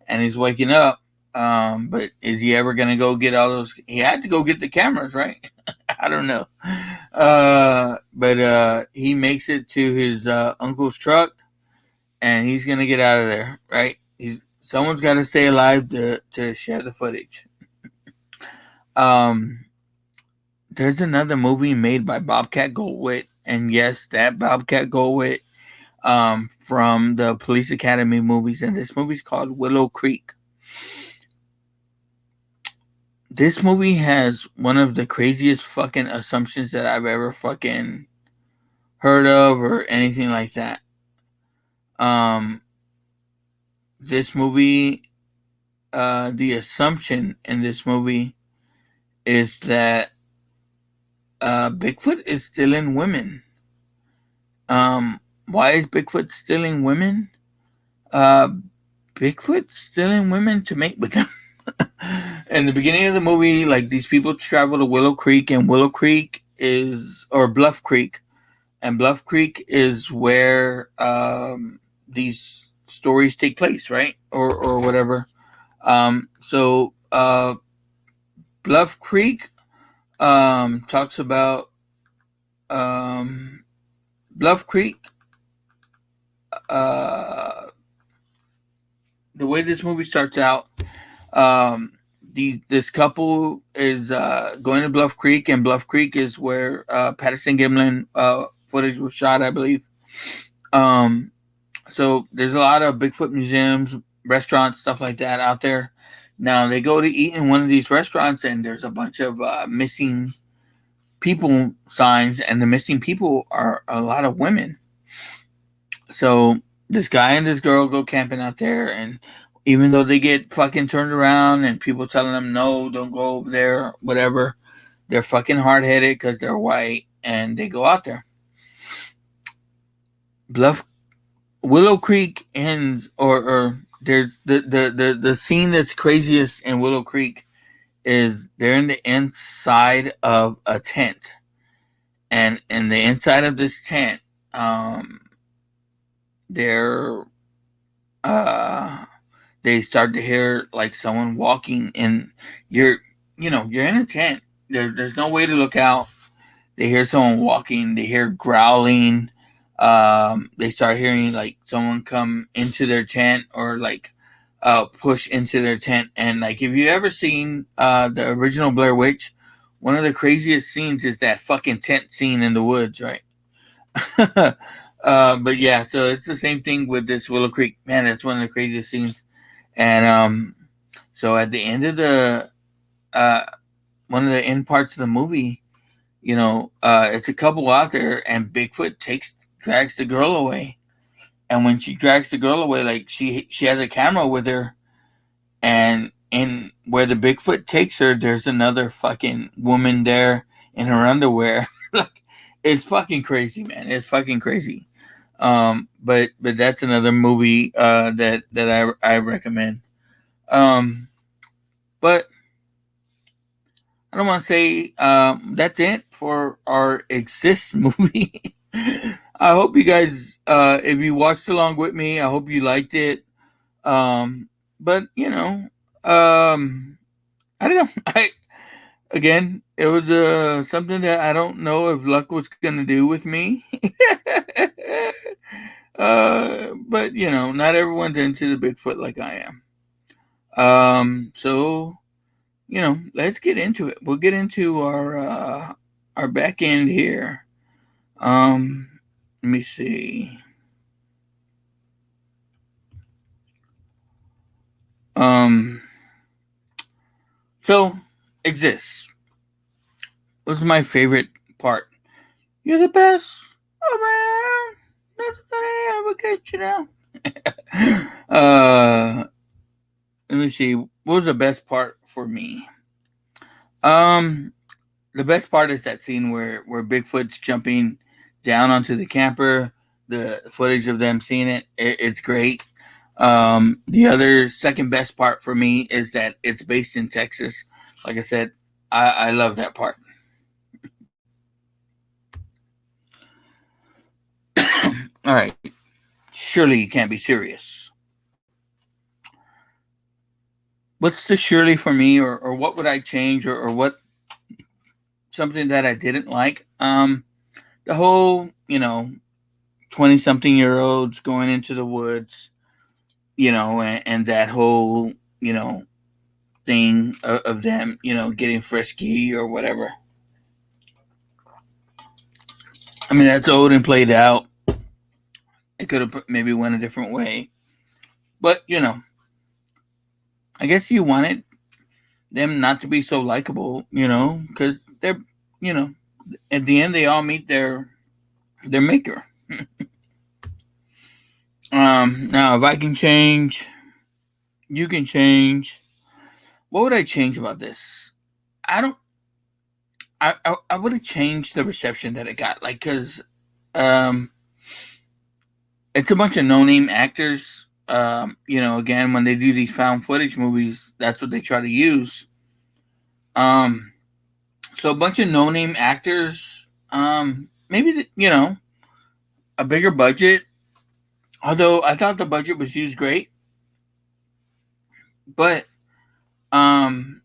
and he's waking up. But is he ever going to go get all those? He had to go get the cameras, right? I don't know. But he makes it to his uncle's truck, and he's going to get out of there, right? Someone's got to stay alive to share the footage. There's another movie made by Bobcat Goldthwait, and yes, that Bobcat Goldthwait from the Police Academy movies, and this movie's called Willow Creek. This movie has one of the craziest fucking assumptions that I've ever fucking heard of or anything like that. This movie, the assumption in this movie is that Bigfoot is stealing women. Why is Bigfoot stealing women? Bigfoot's stealing women to mate with them. In the beginning of the movie, like these people travel to Willow Creek, and Willow Creek or Bluff Creek, and Bluff Creek is where these stories take place, right? Or whatever. So Bluff Creek talks about Bluff Creek. The way this movie starts out, this couple is going to Bluff Creek, and Bluff Creek is where Patterson Gimlin footage was shot, I believe. So there's a lot of Bigfoot museums, restaurants, stuff like that out there. Now they go to eat in one of these restaurants, and there's a bunch of missing people signs, and the missing people are a lot of women. So this guy and this girl go camping out there, and even though they get fucking turned around and people telling them no, don't go over there, whatever, they're fucking hard-headed because they're white, and they go out there. Willow Creek ends, or there's the scene that's craziest in Willow Creek is they're in the inside of a tent, and in the inside of this tent, they start to hear like someone walking, and you're in a tent. There's no way to look out. They hear someone walking. They hear growling. They start hearing like someone come into their tent or like push into their tent. And like if you ever seen the original Blair Witch, one of the craziest scenes is that fucking tent scene in the woods, right? But yeah, so it's the same thing with this Willow Creek. Man, that's one of the craziest scenes. And so at the end of the uh, one of the end parts of the movie, it's a couple out there, and Bigfoot drags the girl away. And when she drags the girl away, like she has a camera with her, and in where the Bigfoot takes her, there's another fucking woman there in her underwear. Like, it's fucking crazy, man. It's fucking crazy. But that's another movie that I recommend. But I don't want to say that's it for our Exist movie. I hope you guys, if you watched along with me, I hope you liked it. But I don't know. Again, it was something that I don't know if luck was gonna do with me. But not everyone's into the Bigfoot like I am. So let's get into it. We'll get into our back end here. Let me see. Um, so Exists was my favorite part. You're the best. Oh man, nothing gonna ever get you down. Let me see. What was the best part for me? Um, the best part is that scene where Bigfoot's jumping down onto the camper. The footage of them seeing it's great. The other second best part for me is that it's based in Texas. Like I said, I love that part. All right, surely you can't be serious. What's the surely for me, or what would I change, or what something that I didn't like? The whole 20-something-year-olds going into the woods, and that whole thing of them getting frisky or whatever. I mean, that's old and played out. It could have maybe went a different way, but I guess you wanted them not to be so likable, because they're, at the end they all meet their maker. Now if I can change, you can change. What would I change about this? I don't. I would have changed the reception that it got, like, because um, it's a bunch of no-name actors. Again, when they do these found footage movies, that's what they try to use. Um, so a bunch of no-name actors. Maybe a bigger budget. Although I thought the budget was used great, but um,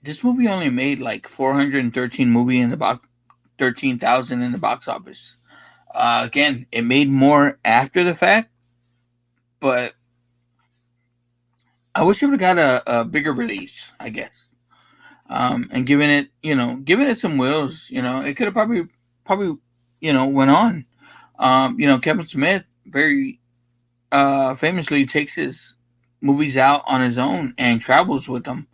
this movie only made like 413 movie in the box, 13,000 in the box office. Again, it made more after the fact, but I wish it would have got a bigger release, I guess. And giving it some wheels, it could have probably, went on. Kevin Smith very famously takes his movies out on his own and travels with them.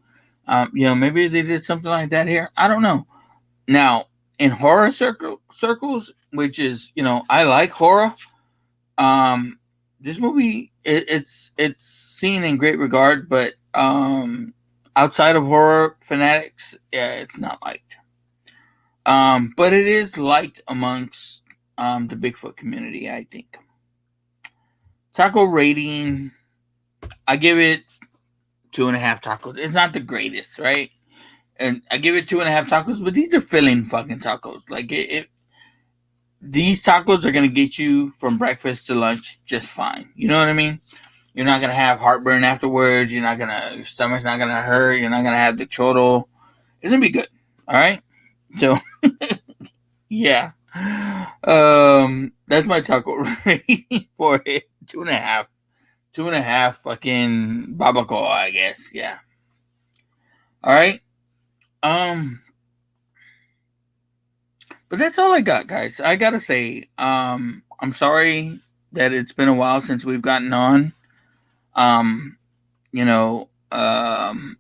Maybe they did something like that here. I don't know. Now, in horror circles, which is, I like horror. This movie, it's seen in great regard, but outside of horror fanatics, yeah, it's not liked. But it is liked amongst the Bigfoot community, I think. Taco rating, I give it 2.5 tacos. It's not the greatest, right? And I give it 2.5 tacos, but these are filling fucking tacos. Like these tacos are gonna get you from breakfast to lunch just fine. You know what I mean? You're not gonna have heartburn afterwards. Your stomach's not gonna hurt. You're not gonna have the chortle. It's gonna be good. All right. So yeah, that's my taco rating for it. 2.5. 2.5 fucking barbacoa, I guess. Yeah. All right. Um, but that's all I got, guys. I gotta say, I'm sorry that it's been a while since we've gotten on. Um, you know, I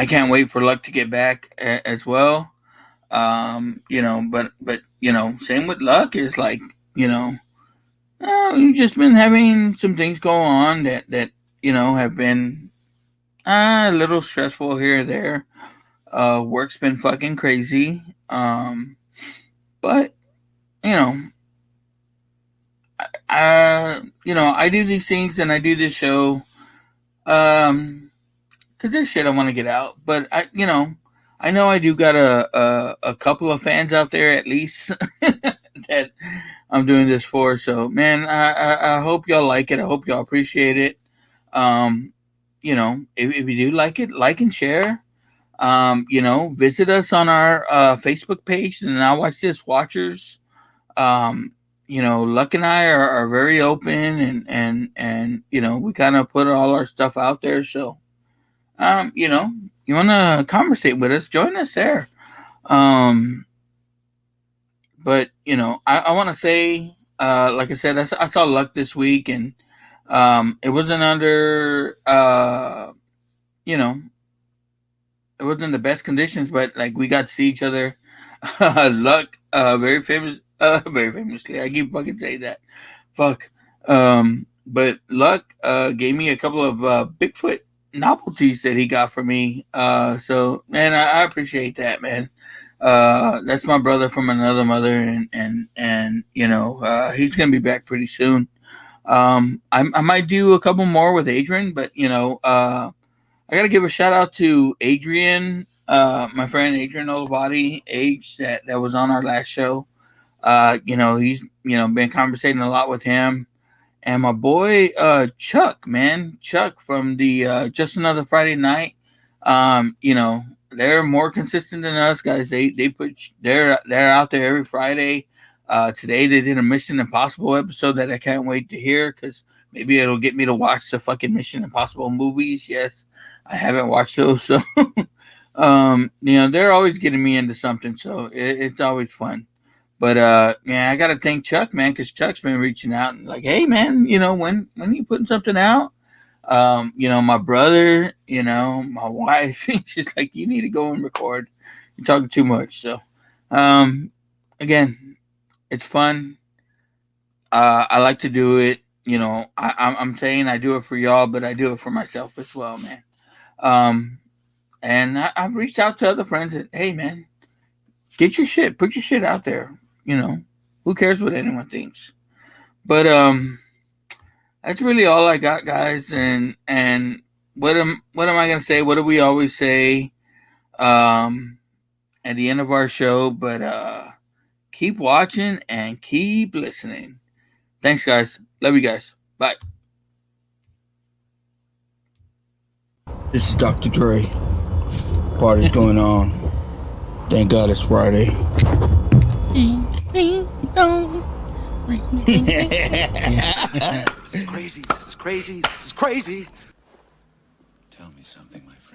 can't wait for Luck to get back as well. But same with Luck is like, you know, we've just been having some things go on that have been a little stressful here or there. Work's been fucking crazy. But you know, I do these things and I do this show, because there's shit I want to get out. But I know I do got a couple of fans out there at least that I'm doing this for. So man, I hope y'all like it. I hope y'all appreciate it. If you do like it, like and share. Visit us on our Facebook page, and Now Watch This Watchers. Luck and I are very open, and we kind of put all our stuff out there. So, you want to conversate with us, join us there. But I want to say, like I said, I saw Luck this week, and it wasn't under, you know, it wasn't the best conditions, but like we got to see each other. Luck, very famously. I keep fucking saying that. Fuck. But Luck gave me a couple of Bigfoot novelties that he got for me. So man, I appreciate that, man. That's my brother from another mother, and he's gonna be back pretty soon. I might do a couple more with Adrian, but I gotta give a shout out to Adrian, my friend Adrian Olivati, Age that was on our last show. He's been conversating a lot with him, and my boy Chuck, man, Chuck from the Just Another Friday Night. They're more consistent than us guys. They're out there every Friday. Today they did a Mission Impossible episode that I can't wait to hear, because maybe it'll get me to watch the fucking Mission Impossible movies. Yes, I haven't watched those, so they're always getting me into something, so it's always fun. But I gotta thank Chuck, man, because Chuck's been reaching out and like, hey, man, when you putting something out? My brother, my wife, she's like, you need to go and record. You're talking too much. So, again, it's fun. I like to do it. I'm saying I do it for y'all, but I do it for myself as well, man. And I've reached out to other friends that, hey, man, get your shit, put your shit out there. Who cares what anyone thinks? But that's really all I got, guys. And what am I gonna say? What do we always say at the end of our show? But keep watching and keep listening. Thanks, guys. Love you guys. Bye. This is Dr. Dre. Party's going on. Thank God it's Friday. Ding, ding, dong. Ring, ding, ding. This is crazy. This is crazy. This is crazy. Tell me something, my friend.